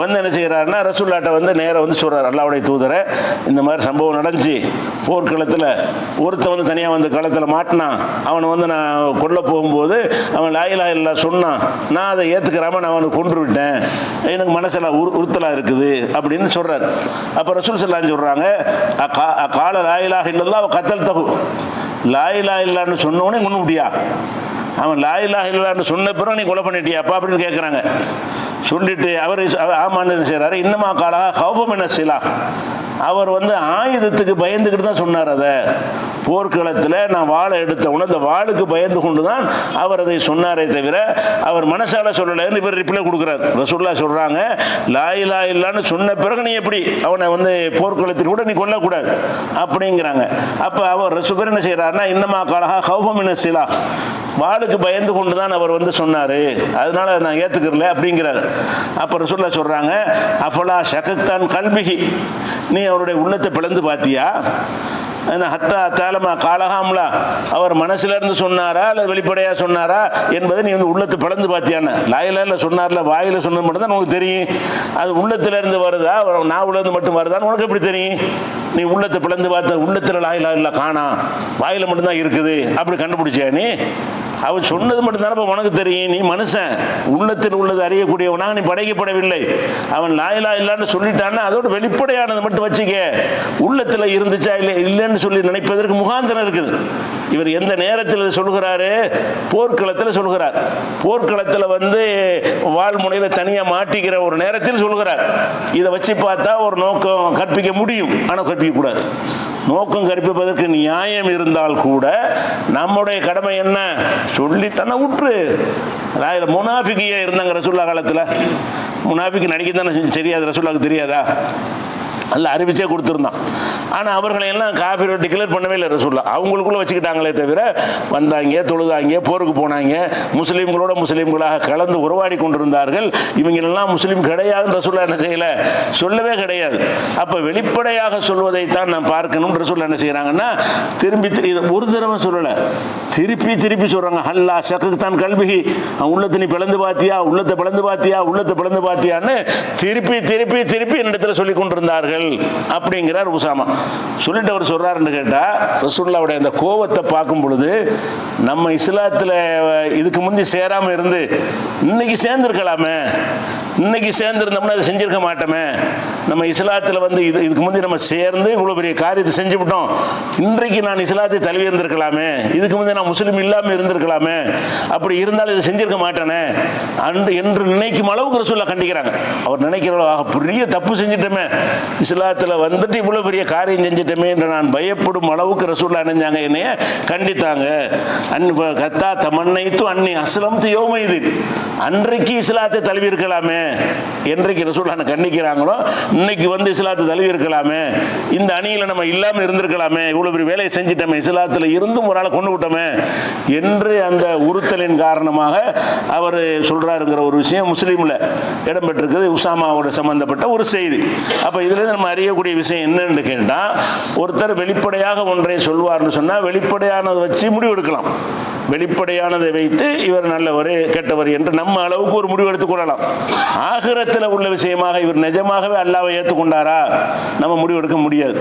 வந்து என்ன செய்கிறாருன்னா ரசூலுல்லாஹ்ட்ட வந்து நேராக வந்து சொல்கிறார், அல்லாஹ்வுடைய தூதரை இந்த மாதிரி சம்பவம் நடந்துச்சு, போர்க்களத்தில் ஒருத்தன் வந்து தனியாக வந்து களத்தில் மாட்டினான், அவனை வந்து நான் கொல்ல போகும்போது அவன் லா இலாஹ இல்லல்லாஹ் சொன்னான், நான் அதை ஏற்றுக்கிறாம நான் அவனை கொன்று விட்டேன், எனக்கு மனசெல்லாம் உறுத்தலாக இருக்குது அப்படின்னு சொல்கிறார். அப்போ ரசூல் ஸல்லல்லாஹு சொல்கிறாங்க, கால லா இலாஹ இல்லல்லாஹ் கத்தல் தகு, லா இலாஹ இல்லல்லாஹ்னு சொன்னவனே கொண்டு விட்டியா? அவன் லா இலாஹ இல்லல்லாஹ்னு சொன்ன பிறகு நீ கொலை பண்ணிட்டியாப்பா அப்படின்னு கேட்குறாங்க. சொல்லிட்டு அவர் ஆமான்னு செய்கிறாரு. இன்னமா காலா ஹௌஃபம் மின சிலாஹ், அவர் வந்து ஆயுதத்துக்கு பயந்துக்கிட்டு தான் சொன்னார். அதை போர்க்களத்தில் நான் வாளை எடுத்தவுடனே அந்த வாளுக்கு பயந்து கொண்டு தான் அவர் அதை சொன்னாரே தவிர அவர் மனசால சொல்லலைன்னு இவர் ரிப்ளை கொடுக்குறார். ரசூலுல்லாஹ் சொல்றாங்க, லா இலாஹ இல்லல்லாஹ்னு சொன்ன பிறகு நீ எப்படி அவனை போர்க்களத்தில் கூட நீ கொல்லக்கூடாது அப்படிங்கிறாங்க. அப்போ அவர் ரசூல் என்ன செய்யறாருன்னா, இன்னமா காலஹா ஹௌஃபம் மின ஸிலாஹ், வாளுக்கு பயந்து கொண்டு தான் அவர் சொன்னார், அதனால நான் ஏற்றுக்கிறல அப்படிங்கிறார். அப்போ ரசூலுல்லாஹ் சொல்கிறாங்க, அஃபலா ஷகக்தான் கல்பிஹி, நீ அவருடைய உள்ளத்தை பிளந்து பார்த்தியா? ஹத்தா தாலமா காலகாம்லா, அவர் மனசிலிருந்து சொன்னாரா அல்லது வெளிப்படையாக சொன்னாரா என்பதை நீ உள்ளத்தை பிளந்து பார்த்தியான்னு. லாயில சொன்னார்ல, வாயில் சொன்னது மட்டும் தான் உனக்கு தெரியும். அது உள்ளத்திலிருந்து வருதா நாவுலேருந்து மட்டும் வருதான்னு உனக்கு எப்படி தெரியும்? நீ உள்ளத்தை பிளந்து பார்த்த, உள்ளத்தில் லாயிலா இல்லை காணா, வாயில் மட்டும்தான் இருக்குது அப்படி கண்டுபிடிச்சியா நீ? அவர் சொன்னது மட்டும்தானே இப்போ உனக்கு தெரியும். நீ மனுஷன், உள்ளத்தில் உள்ளது அறியக்கூடியவனாக நீ படைக்கப்படவில்லை. அவன் லாயிலா இல்லான்னு சொல்லிட்டான்னா அதோட வெளிப்படையானது மட்டும் வச்சுக்க, உள்ளத்தில் இருந்துச்சா இல்லை இல்லைன்னு சொல்லி நினைப்பதற்கு முகாந்திரம் இருக்குது. இவர் எந்த நேரத்தில் சொல்கிறாரு? போர்க்களத்தில் சொல்கிறார். போர்க்களத்தில் வாழ்முனையில் தனியாக மாட்டிக்கிற ஒரு நேரத்தில் சொல்கிறார். இதை வச்சு பார்த்தா ஒரு நோக்கம் கற்பிக்க முடியும், ஆனால் கற்பிக்கக்கூடாது. நோக்கம் கற்பிப்பதற்கு நியாயம் இருந்தால் கூட நம்முடைய கடமை என்ன? சொல்லிட்டானா விட்டுரு. முனாஃபிக்கியா இருந்தாங்க ரசூலுல்லாஹ் காலத்தில். முனாஃபிக்கு நடிக்க தானே தெரியாது, ரசூலுல்லாஹ்க்கு தெரியாதா? அல்ல அறிவிச்சே கொடுத்துருந்தான். ஆனால் அவர்களை எல்லாம் காஃபிர் டிக்ளேர் பண்ணவே இல்லை ரசூலுல்லாஹ். அவங்களுக்குள்ள வச்சுக்கிட்டாங்களே தவிர வந்தாங்க, தொழுதாங்க, போருக்கு போனாங்க, முஸ்லீம்களோட முஸ்லீம்களாக கலந்து உறவாடி கொண்டிருந்தார்கள். இவங்களெல்லாம் முஸ்லீம் கிடையாதுன்னு ரசூலுல்லாஹ் என்ன செய்யலை, சொல்லவே கிடையாது. அப்போ வெளிப்படையாக சொல்வதைத்தான் நான் பார்க்கணும். ரசூலுல்லாஹ் என்ன செய்கிறாங்கன்னா, திரும்பி ஒரு தடவை சொல்லலை, திருப்பி சொல்கிறாங்க. ஹல்லா ஷகக்தான் கல்பிஹி, உள்ளத்தை நீ பிளந்து பார்த்தியா, உள்ளத்தை பிளந்து பார்த்தியா, உள்ளத்தை பிளந்து பார்த்தியான்னு திருப்பி என்னிடத்தில் சொல்லி கொண்டிருந்தார்கள் அப்படிங்கிறார் உசாமா. சொல்லிட்டு அவர் சொல்றாருன்னு கேட்டா, ரசூலுல்லாஹ்வுடைய அந்த கோபத்தை பார்க்கும் பொழுது நம்ம இஸ்லாத்தில் இதுக்கு முந்தி சேராம இருந்து இன்னைக்கு சேர்ந்திருக்கலாமே, இன்னைக்கு சேர்ந்திருந்தோம்னா அதை செஞ்சிருக்க மாட்டோமே. நம்ம இஸ்லாத்தில் இதுக்கு முந்தி நம்ம சேர்ந்து இவ்வளோ பெரிய காரியத்தை செஞ்சு விட்டோம், இன்றைக்கு நான் இஸ்லாத்தை தழுவி இருந்திருக்கலாமே, இதுக்கு முந்தி நான் முஸ்லீம் இல்லாமல் இருந்திருக்கலாமே, அப்படி இருந்தாலும் இதை செஞ்சிருக்க மாட்டேனே என்று நினைக்கும் அளவுக்கு ரசூலுல்லாஹ் கண்டிக்கிறாங்க. அவர் நினைக்கிற பெரிய தப்பு செஞ்சிட்டோமே, இஸ்லாத்தில் இவ்வளோ பெரிய காரியம் செஞ்சிட்டோமே என்று நான் பயப்படும் அளவுக்கு ரசூலுல்லாஹ் நினைஞ்சாங்க, என்னைய கண்டித்தாங்க. கத்தா தமன்னைத்து அன்னி அஸ்லம்து யௌமைதின், அன்றைக்கு இஸ்லாத்தை தழுவி இருக்கலாமே, என்றைக்கு ரசூலுல்லாஹ் கண்டிக்கிறாங்களோ இன்னைக்கு இஸ்லாத்தை தழுவி இருக்கலாமே, இந்த அணியில் நம்ம இல்லாமல் இருந்திருக்கலாமே, இவ்வளோ பெரிய வேலையை செஞ்சிட்டோமே, இஸ்லாத்தில் இருந்தும் ஒரு ஆளை கொண்டு விட்டோமே என்று அந்த உறுத்தலின் காரணமாக அவர் சொல்றாருங்கிற ஒரு விஷயம் முஸ்லீமில் இடம்பெற்றிருக்குது. உசாமாவோட சம்பந்தப்பட்ட ஒரு செய்தி. அப்போ இதுலேருந்து நம்ம அறியக்கூடிய விஷயம் என்னன்னு கேட்டால், ஒருத்தர் வெளிப்படையாக ஒன்றை சொல்வார்னு சொன்னால் வெளிப்படையானதை வச்சு முடிவெடுக்கலாம். வெளிப்படையானதை வைத்து இவர் நல்லவர் கெட்டவர் என்று நம்ம அளவுக்கு ஒரு முடிவு எடுத்துக் கொள்ளலாம். ஆகிரத்தில் உள்ள விஷயமாக இவர் நிஜமாகவே அல்லாஹ்வை ஏற்றுக்கொண்டாரா நம்ம முடிவெடுக்க முடியாது.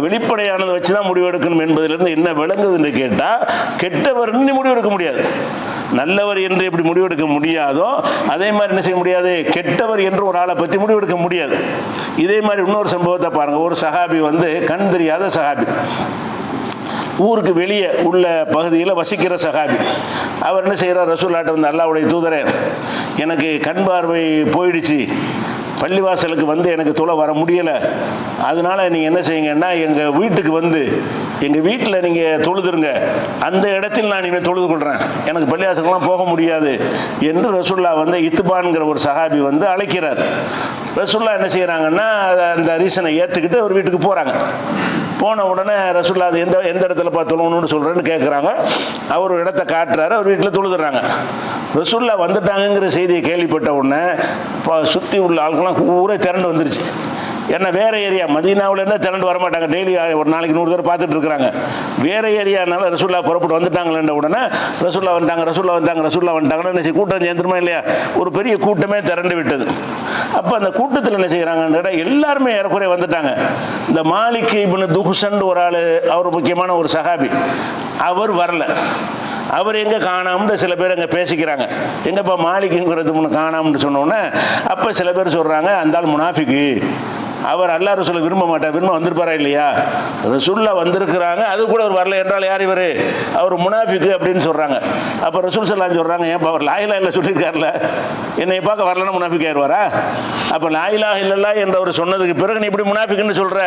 வெளிப்படையானதை வச்சு தான் முடிவெடுக்கணும் என்பதிலிருந்து என்ன விளங்குதுன்னு கேட்டால், கெட்டவர்னு முடிவெடுக்க முடியாது. நல்லவர் என்று எப்படி முடிவெடுக்க முடியாதோ அதே மாதிரி என்ன செய்ய முடியாது, கெட்டவர் என்று ஒரு ஆளை பற்றி முடிவெடுக்க முடியாது. இதே மாதிரி இன்னொரு சம்பவத்தை பாருங்க. ஒரு சஹாபி கண் தெரியாத சஹாபி, ஊருக்கு வெளியே உள்ள பகுதியில் வசிக்கிற சஹாபி. அவர் என்ன செய்கிறார், ரசூலுல்லாஹ்ட்ட அல்லாஹ்வுடைய தூதரே, எனக்கு கண் பார்வை போயிடுச்சு, பள்ளிவாசலுக்கு எனக்கு தொலை வர முடியலை, அதனால நீங்கள் என்ன செய்யுங்கன்னா எங்கள் வீட்டுக்கு எங்கள் வீட்டில் நீங்கள் தொழுதுருங்க, அந்த இடத்தில் நான் இனிமேல் தொழுது கொள்கிறேன், எனக்கு பள்ளிவாசலுக்குலாம் போக முடியாது என்று ரசூலுல்லாஹ் இத்துபான்கிற ஒரு சஹாபி அழைக்கிறார். ரசூலுல்லாஹ் என்ன செய்கிறாங்கன்னா அந்த ரீசனை ஏற்றுக்கிட்டு அவர் வீட்டுக்கு போகிறாங்க. போன உடனே ரசூலுல்லாஹ் அது எந்த இடத்துல தொழணும்னு சொல்கிறேன்னு கேட்குறாங்க. அவர் ஒரு இடத்தை காட்டுறாரு, அவர் வீட்டில் தொழுதுறாங்க. ரசூலுல்லாஹ் வந்துட்டாங்கங்கிற செய்தியை கேள்விப்பட்ட உடனே சுற்றி உள்ள ஆட்கள்லாம் ஊரே திரண்டு வந்துருச்சு. ஏன்னா வேறு ஏரியா, மதீனாவில் இருந்தால் திரண்டு வரமாட்டாங்க, டெய்லி ஒரு நாளைக்கு 100 தடவை பார்த்துட்டு இருக்கிறாங்க. வேறு ஏரியானால ரசூலுல்லாஹ் புறப்பட்டு வந்துட்டாங்களேன்ற உடனே ரசூலுல்லாஹ் வந்துட்டாங்கன்னு கூட்டம் சேர்ந்துருமா இல்லையா, ஒரு பெரிய கூட்டமே திரண்டு விட்டது. அப்போ அந்த கூட்டத்தில் என்ன செய்கிறாங்கன்ற எல்லாருமே ஏறக்குறைய வந்துட்டாங்க. இந்த மாலிக் இப்னு துஹ்ஷன் ஒரு ஆள், அவர் முக்கியமான ஒரு சஹாபி, அவர் வரல. அவர் எங்கே காணாம்னு சில பேர் அங்கே பேசிக்கிறாங்க. எங்கப்பா மாலிக்குங்கிறது காணாம்னு சொன்னோன்னே அப்போ சில பேர் சொல்கிறாங்க, அந்த ஆள் முனாஃபிக்கு, அவர் அல்லாஹ் ரசூலை விரும்ப மாட்டார், விரும்ப வந்திருப்பாரா இல்லையா? ரசூல்லா வந்திருக்கிறாங்க, அது கூட அவர் வரல என்றால் யார் இவர்? அவர் முனாஃபிக்கு அப்படின்னு சொல்கிறாங்க. அப்போ ரசூல் ஸல்லல்லாஹு சொல்கிறாங்க, ஏன் அவர் லா இலாஹா இல்லல்லாஹ் சொல்லியிருக்காருல, என்னை பார்க்க வரலன்னா முனாஃபிக் ஆயிடுவாரா? அப்போ லா இலாஹா இல்லல்லாஹ் என்று அவர் சொன்னதுக்கு பிறகு நீ இப்படி முனாஃபிக்குன்னு சொல்கிற,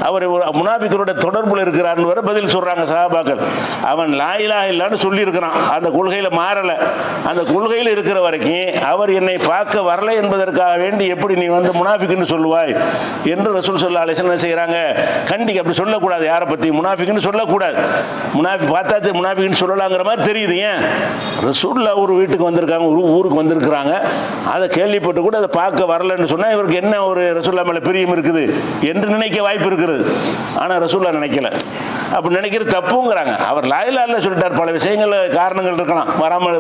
அவர் முனாஃபிக்கரோட தொடர்பில் இருக்கிறார்னு வர பதில் சொல்கிறாங்க சஹாபாக்கள். அவன் லா இலாஹா இல்லல்லாஹ்னு சொல்லியிருக்கிறான், அந்த கொள்கையில் மாறலை, அந்த கொள்கையில் இருக்கிற வரைக்கும் அவர் என்னை பார்க்க வரலை என்பதற்காக வேண்டி எப்படி நீ வந்து முனாஃபிக்குன்னு சொல்லுவாய் என்று ரசூல் ஸல்லல்லாஹு அலைஹி வஸல்லம் செய்கிறாங்க. கண்டிக்க அப்படி சொல்லக்கூடாது, யாரை பற்றி முனாஃபிக்குன்னு சொல்லக்கூடாது. முனாஃபி பார்த்தா முனாஃபிக்குன்னு சொல்லலாங்கிற மாதிரி தெரியுது. ஏன்? ரசூல்லா ஒரு வீட்டுக்கு வந்திருக்காங்க, ஒரு ஊருக்கு வந்திருக்கிறாங்க, அதை கேள்விப்பட்டு கூட அதை பார்க்க வரலன்னு சொன்னால் இவருக்கு என்ன ஒரு ரசூல்லா மேலே பிரியம் இருக்குது என்று நினைக்க வாய்ப்பு இருக்கிறது. ஆனால் ரசூல்லா நினைக்கல, அப்படி நினைக்கிறது தப்புங்கிறாங்க. அவர் லா இலாஹா இல்லல்லாஹ் சொல்லிட்டார், பல விஷயங்கள் காரணங்கள் இருக்கலாம்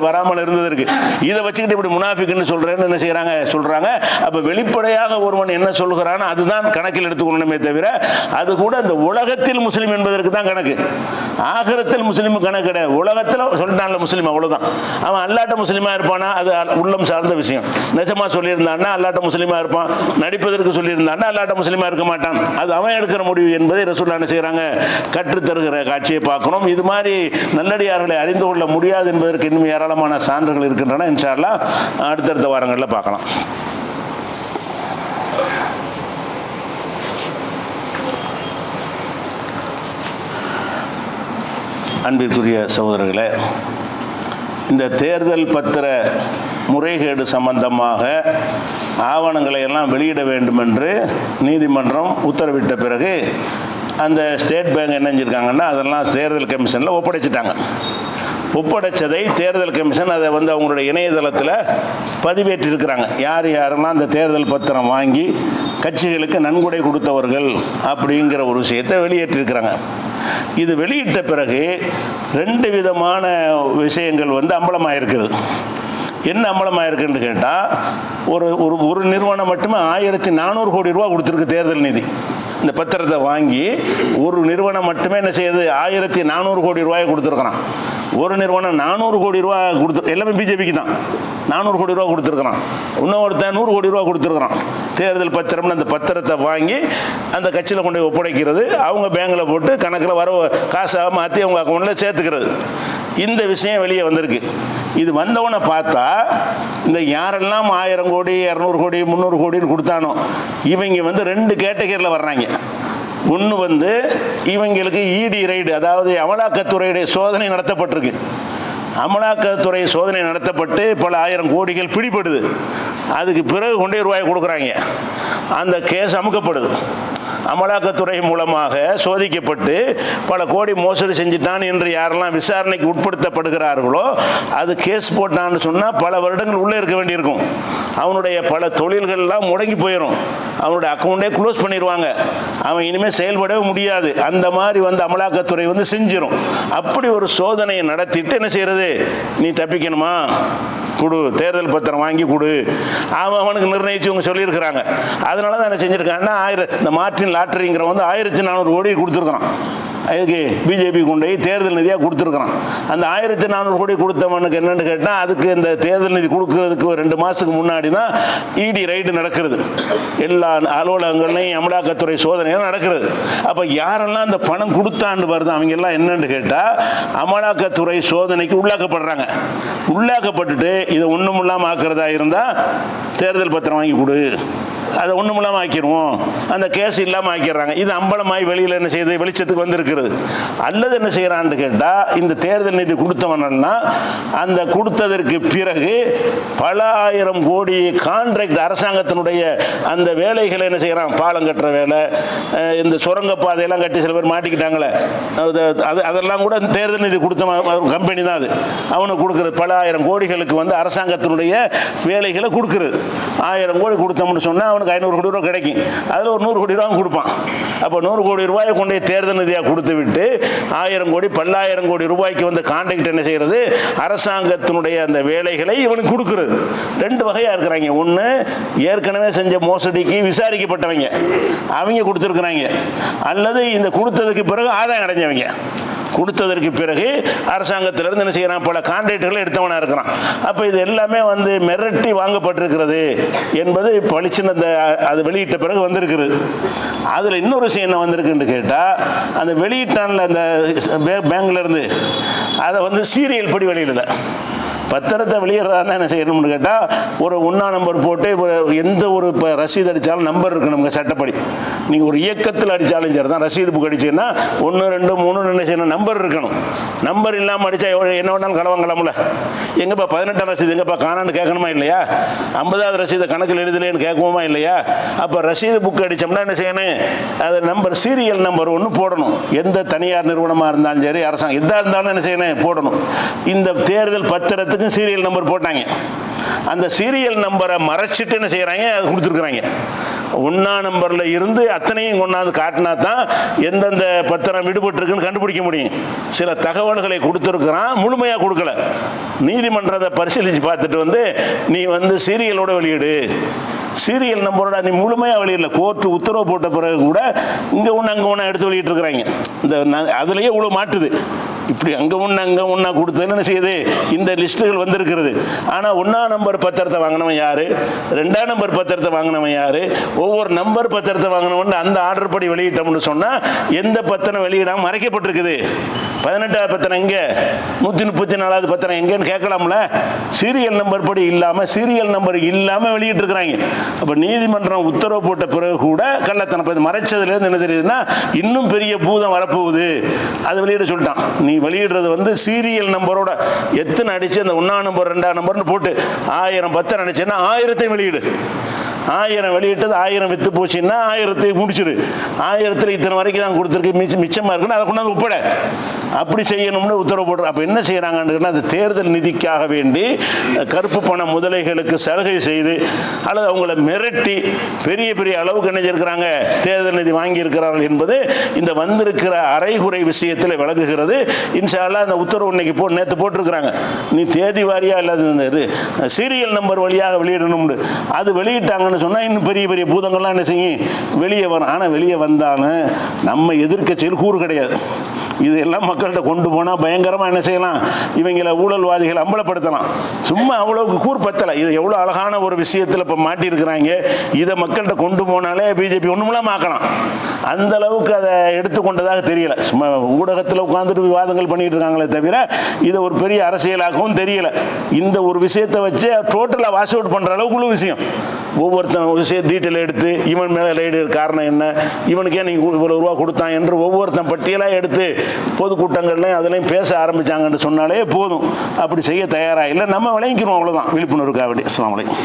வராமல் இருந்ததற்கு, இதை வச்சுக்கிட்டு இப்படி முனாஃபிக்குன்னு சொல்கிறேன்னு என்ன செய்கிறாங்க சொல்கிறாங்க. அப்போ வெளிப்படையாக ஒருவன் என்ன சொல்கிறானோ அதுதான் கணக்கில் எடுத்துக்கொள்ளணுமே தவிர, அது கூட இந்த உலகத்தில் முஸ்லீம் என்பதற்கு தான் கணக்கு, ஆகிரத்தில் முஸ்லீம் கணக்கு கிடையாது. உலகத்தில் சொல்லிட்டான்ல முஸ்லீம், அவ்வளோதான். அவன் அல்லாட்ட முஸ்லீமாக இருப்பானா அது உள்ளம் சார்ந்த விஷயம். நிஜமாக சொல்லியிருந்தான்னா அல்லாட்ட முஸ்லீமாக இருப்பான், நடிப்பதற்கு சொல்லியிருந்தான்னா அல்லாட்ட முஸ்லீமாக இருக்க மாட்டான். அது அவன் எடுக்கிற முடிவு என்பதை ரசூலுல்லாஹ் என்ன செய்கிறாங்க, கற்றுத்தருகிற காட்சியை பார்க்கணும். இது மாதிரி நல்லடியார்களை அறிந்து கொள்ள முடியாது என்பதற்கு இன்னும் ஏராளமான சான்றுகள் இருக்கின்றன. இன்ஷா அல்லாஹ் அடுத்தடுத்த வாரங்களில் பார்க்கலாம். அன்பிற்குரிய சகோதரர்களே, இந்த தேர்தல் பத்திர முறைகேடு சம்பந்தமாக ஆவணங்களை எல்லாம் வெளியிட வேண்டும் என்று நீதிமன்றம் உத்தரவிட்ட பிறகு அந்த ஸ்டேட் பேங்க் என்ன செஞ்சுருக்காங்கன்னா அதெல்லாம் தேர்தல் கமிஷனில் ஒப்படைச்சிட்டாங்க. ஒப்படைச்சதை தேர்தல் கமிஷன் அதை வந்து அவங்களுடைய இணையதளத்தில் பதிவேற்றிருக்கிறாங்க. யார் யாரெல்லாம் அந்த தேர்தல் பத்திரம் வாங்கி கட்சிகளுக்கு நன்கொடை கொடுத்தவர்கள் அப்படிங்கிற ஒரு விஷயத்தை வெளியேற்றிருக்கிறாங்க. இது வெளியிட்ட பிறகு ரெண்டு விதமான விஷயங்கள் வந்து அம்பலமாயிருக்குது. என்ன அம்பலமாயிருக்குன்னு கேட்டால், ஒரு நிறுவனம் மட்டுமே 1400 கோடி ரூபா கொடுத்துருக்கு தேர்தல் நிதி. இந்த பத்திரத்தை வாங்கி ஒரு நிறுவனம் மட்டுமே என்ன செய்யுது, 1400 கோடி ரூபாயை கொடுத்துருக்குறான். ஒரு நிறுவனம் 400 கோடி ரூபா கொடுத்து, எல்லாமே பிஜேபிக்கு தான் 400 கோடி ரூபா கொடுத்துருக்குறான். இன்னொருத்தன் 100 கோடி ரூபா கொடுத்துருக்குறான். தேர்தல் பத்திரம்னு அந்த பத்திரத்தை வாங்கி அந்த கட்சியில் கொண்டு போய் ஒப்படைக்கிறது, அவங்க பேங்கில் போட்டு கணக்கில் வர காசாக மாற்றி அவங்க அக்கௌண்ட்டில் சேர்த்துக்கிறது. இந்த விஷயம் வெளியே வந்திருக்கு. இது வந்தவனை பார்த்தா இந்த யாரெல்லாம் 1000 கோடி 200 கோடி 300 கோடின்னு கொடுத்தானோ இவங்க வந்து ரெண்டு கேட்டகரியில் வர்றாங்க. ஒன்று வந்து இவங்களுக்கு இடி ரைடு, அதாவது அமலாக்கத்துறையுடைய சோதனை நடத்தப்பட்டிருக்கு. அமலாக்கத்துறை சோதனை நடத்தப்பட்டு பல 1000 கோடிகள் பிடிபடுது. அதுக்கு பிறகு கொண்டே ரூபாய் கொடுக்குறாங்க. அந்த கேஸ் அமுக்கப்படுது. அமலாக்கத்துறை மூலமாக சோதிக்கப்பட்டு பல கோடி மோசடி செஞ்சுட்டான் என்று யாரெல்லாம் விசாரணைக்கு உட்படுத்தப்படுகிறார்களோ அது கேஸ் போட்டான்னு சொன்னால் பல வருடங்கள் உள்ளே இருக்க வேண்டியிருக்கும். அவனுடைய பல தொழில்கள்லாம் முடங்கி போயிடும். அவனுடைய அக்கௌண்ட்டே க்ளோஸ் பண்ணிடுவாங்க. அவன் இனிமேல் செயல்படவே முடியாது. அந்த மாதிரி வந்து அமலாக்கத்துறை வந்து செஞ்சிடும். அப்படி ஒரு சோதனையை நடத்திட்டு என்ன செய்கிறது, நீ தப்பிக்கணுமா கொடு, தேர்தல் பத்திரம் வாங்கி கொடு, அவனுக்கு நிர்ணயித்து இவங்க சொல்லியிருக்கிறாங்க. அதனால தான் என்ன செஞ்சுருக்காங்கன்னா இந்த மார்டின் லாட்டரிங்கிற வந்து 1400 கோடி கொடுத்துருக்குறான். அதுக்கு பிஜேபி கொண்டு போய் தேர்தல் நிதியாக கொடுத்துருக்குறான். அந்த 1400 கோடி கொடுத்தவனுக்கு என்னென்னு கேட்டால், அதுக்கு இந்த தேர்தல் நிதி கொடுக்கறதுக்கு 2 மாதத்துக்கு முன்னாடி தான் இடி ரைடு நடக்கிறது. எல்லா அலுவலகங்கள்லையும் அமலாக்கத்துறை சோதனைகள் நடக்கிறது. அப்போ யாரெல்லாம் அந்த பணம் கொடுத்தாண்டு வருது அவங்க எல்லாம் என்னென்னு கேட்டால் அமலாக்கத்துறை சோதனைக்கு உள்ளாக்கப்படுறாங்க. உள்ளாக்கப்பட்டுட்டு இதை ஒன்றும் இல்லாமல் ஆக்கிறதா இருந்தால் தேர்தல் பத்திரம் வாங்கி கொடு, அதை ஒன்றும் இல்லாமல் ஆக்கிடுவோம், அந்த கேஸ் இல்லாமல் ஆக்கிடுறாங்க. இது அம்பலமாய் வெளியில் என்ன செய்யுது, வெளிச்சத்துக்கு வந்திருக்கிறது. அல்லது என்ன செய்கிறான்னு கேட்டால், இந்த தேர்தல் நிதி கொடுத்தவனெல்லாம் அந்த கொடுத்ததற்கு பிறகு பல 1000 கோடி கான்ட்ராக்ட் அரசாங்கத்தினுடைய அந்த வேலைகளை என்ன செய்கிறான், பாலம் கட்டுற வேலை, இந்த சுரங்கப்பாதையெல்லாம் கட்டி சில பேர் மாட்டிக்கிட்டாங்களே, அதெல்லாம் கூட தேர்தல் நிதி கொடுத்த கம்பெனி தான் அது. அவனுக்கு கொடுக்குறது பல 1000 கோடிகளுக்கு வந்து அரசாங்கத்தினுடைய வேலைகளை கொடுக்குறது. 1000 கோடி கொடுத்தோம்னு சொன்னால் அவனுக்கு 500 கோடி ரூபா கிடைக்கும். அதில் ஒரு 100 கோடி ரூபா கொடுப்பான். அப்போ 100 கோடி ரூபாயை கொண்டு தேர்தல் நிதியாக கொடுத்து விட்டு 1000 கோடி 10000 கோடி ரூபாய்க்கு வந்து கான்ட்ராக்ட் என்ன செய்கிறது, அரசாங்கத்தினுடைய அந்த வேலைகளை இவனுக்கு கொடுக்குறது. 2 வகையாக இருக்கிறாங்க. ஒன்று ஏற்கனவே செஞ்ச மோசடிக்கு விசாரிக்கப்பட்டவங்க, அவங்க கொடுத்துருக்குறாங்க. அல்லது இந்த கொடுத்ததுக்கு பிறகு ஆதாயம் அடைஞ்சவங்க. கொடுத்ததற்கு பிறகு அரசாங்கத்திலிருந்து என்ன செய்யறான், பல கான்ட்ராக்டுகளை எடுத்தவனா இருக்கிறான். அப்போ இது எல்லாமே வந்து மிரட்டி வாங்கப்பட்டிருக்கிறது என்பது பளிச்சுன்னு அது வெளியிட்ட பிறகு வந்திருக்குது. அதில் இன்னொரு விஷயம் என்ன வந்திருக்குன்னு கேட்டால், அந்த வெளியிட்டான்ல அந்த பேங்க்ல இருந்து அதை வந்து சீரியல் படி வெளியிடல. பத்திரத்தை வெளியிடுறதா தான் என்ன செய்யணும்னு கேட்டால், ஒரு ஒன்றா நம்பர் போட்டு எந்த ஒரு இப்போ ரசீது அடித்தாலும் நம்பர் இருக்கணுங்க சட்டப்படி. நீங்கள் ஒரு இயக்கத்தில் அடித்தாலும் சரி தான், ரசீது புக் அடிச்சுன்னா 1 2 3 என்ன செய்யணும், நம்பர் இருக்கணும். நம்பர் இல்லாமல் அடித்தா என்ன வேணாலும் களவாங்கலாம்ல. எங்கப்பா 18ஆம் ரசீது எங்கப்பா காணான்னு கேட்கணுமா இல்லையா? 50வது ரசீதை கணக்கில் எழுதலேன்னு கேட்குவோமா இல்லையா? அப்போ ரசீது புக் அடித்தோம்னா என்ன செய்யணும், அது நம்பர் சீரியல் நம்பர் ஒன்று போடணும். எந்த தனியார் நிறுவனமாக இருந்தாலும் சரி, அரசாங்கம் எதாக இருந்தாலும் என்ன செய்யணும், போடணும். இந்த தேர்தல் பத்திரத்துக்கு சீரியல் நம்பர் போட்டாங்க. அந்த சீரியல் நம்பரை மறைச்சிட்டு என்ன செய்யறாங்க, அது கொடுத்துருக்குறாங்க. 1ஆம் நம்பர்ல இருந்து அத்தனையும் கொண்டாந்து காட்டினா தான் எந்தெந்த பத்திரம் விடுபட்டு இருக்குன்னு கண்டுபிடிக்க முடியும். சில தகவல்களை கொடுத்துருக்கிறான், முழுமையாக கொடுக்கல. நீதிமன்றத்தை பரிசீலித்து பார்த்துட்டு வந்து நீ வந்து சீரியலோட வெளியிடு, சீரியல் நம்பரோட நீ முழுமையாக வெளியிடல, கோர்ட்டு உத்தரவு போட்ட பிறகு கூட இங்கே ஒன்று அங்கே ஒன்றா எடுத்து வெளியிட்டு இருக்கிறாங்க. இந்த அதுலேயே இவ்வளோ மாட்டுது. இப்படி அங்கே ஒன்றா கொடுத்ததுன்னு என்ன செய்யுது, இந்த லிஸ்ட்டுகள் வந்திருக்கிறது. ஆனால் 1ஆம் நம்பர் பத்திரத்தை வாங்கினவன் யார், 2ஆம் நம்பர் பத்திரத்தை வாங்கினவன் யார், ஒவ்வொரு நம்பர் பத்திரத்தை வாங்கினவன் அந்த ஆர்டர் படி வெளியிட்டோம்னு சொன்னால் எந்த பத்திரம் வெளியிடாமல் மறைக்கப்பட்டிருக்குது. 18ஆவது பத்திரம் எங்கே, 134வது பத்திரம் எங்கேன்னு கேட்கலாம்ல. சீரியல் நம்பர் படி இல்லாமல், சீரியல் நம்பர் இல்லாமல் வெளியிட்டு இருக்கிறாங்க. அப்போ நீதிமன்றம் உத்தரவு போட்ட பிறகு கூட கள்ளத்தனம் மறைச்சதுலேருந்து என்ன தெரியுதுன்னா, இன்னும் பெரிய பூதம் வரப்போகுது. அதை வெளியிட சொல்லிட்டான். நீ வெளியிடுறது வந்து சீரியல் நம்பரோட எத்தனை அடிச்சு அந்த 1ஆம் நம்பர் 2ஆம் நம்பர்னு போட்டு 1000 பத்திரம் அடிச்சுன்னா 1000 வெளியிடு. 1000 வெளியிட்டது 1000 வித்து போச்சுன்னா 1000 முடிச்சிரு. 1000 இத்தனை வரைக்கும் தான் கொடுத்துருக்கு, மிச்சமாக இருக்குன்னு அதை கொண்டாந்து ஒப்பட. அப்படி செய்யணும்னு உத்தரவு போடுற. அப்போ என்ன செய்யறாங்கன்னு அந்த தேர்தல் நிதிக்காக வேண்டி கருப்பு பண முதலைகளுக்கு சலுகை செய்து அல்லது அவங்கள மிரட்டி பெரிய பெரிய அளவுக்கு நினைச்சிருக்கிறாங்க தேர்தல் நிதி வாங்கி இருக்கிறார்கள் என்பது இந்த வந்திருக்கிற அரைகுறை விஷயத்தில் விளங்குகிறது. இன்ஷா அல்லாஹ் அந்த உத்தரவு இன்னைக்கு நேற்று போட்டிருக்கிறாங்க. நீ தேதி வாரியா இல்லாத சீரியல் நம்பர் வழியாக வெளியிடணும்னு அது வெளியிட்டாங்கன்னு சொன்னால் இன்னும் பெரிய பெரிய பூதங்கள்லாம் என்ன செய்யும், வெளியே வரும். ஆனால் வெளியே வந்தாலும் நம்ம எதிர்க்கட்சியில் கூறு கிடையாது. இதெல்லாம் மக்கள்கிட்ட கொண்டு போனால் பயங்கரமாக என்ன செய்யலாம், இவங்களை ஊழல்வாதிகள் அம்பலப்படுத்தலாம். சும்மா அவ்வளவுக்கு கூர்பத்தலை. இது எவ்வளோ அழகான ஒரு விஷயத்தில் இப்போ மாட்டியிருக்கிறாங்க. இதை மக்கள்கிட்ட கொண்டு போனாலே பிஜேபி ஒன்றுமெல்லாம் ஆக்கலாம். அந்த அளவுக்கு அதை எடுத்துக்கொண்டதாக தெரியல. சும்மா ஊடகத்தில் உட்காந்துட்டு விவாதங்கள் பண்ணிட்டு இருக்காங்களே தவிர இதை ஒரு பெரிய அரசியலாகவும் தெரியல. இந்த ஒரு விஷயத்தை வச்சு டோட்டலாக வாஷ் அவுட் பண்ணுற அளவுக்குள்ள விஷயம். ஒவ்வொருத்தன் ஒரு விஷயம் டீட்டெயில் எடுத்து இவன் மேலே ரைடு காரணம் என்ன, இவனுக்கே நீ இவ்வளோ ரூபா கொடுத்தான் என்று ஒவ்வொருத்தன் பட்டியலாக எடுத்து பொதுக்கூட்டங்கள்லையும் அதுலேயும் பேச ஆரம்பித்தாங்கன்னு சொன்னாலே போதும். அப்படி செய்ய தயாராக இல்லை, நம்ம விளங்கிக்கிறோம், அவ்வளோதான். விழிப்புணர்வுக்காக. அஸ்ஸலாமு அலைக்கும்.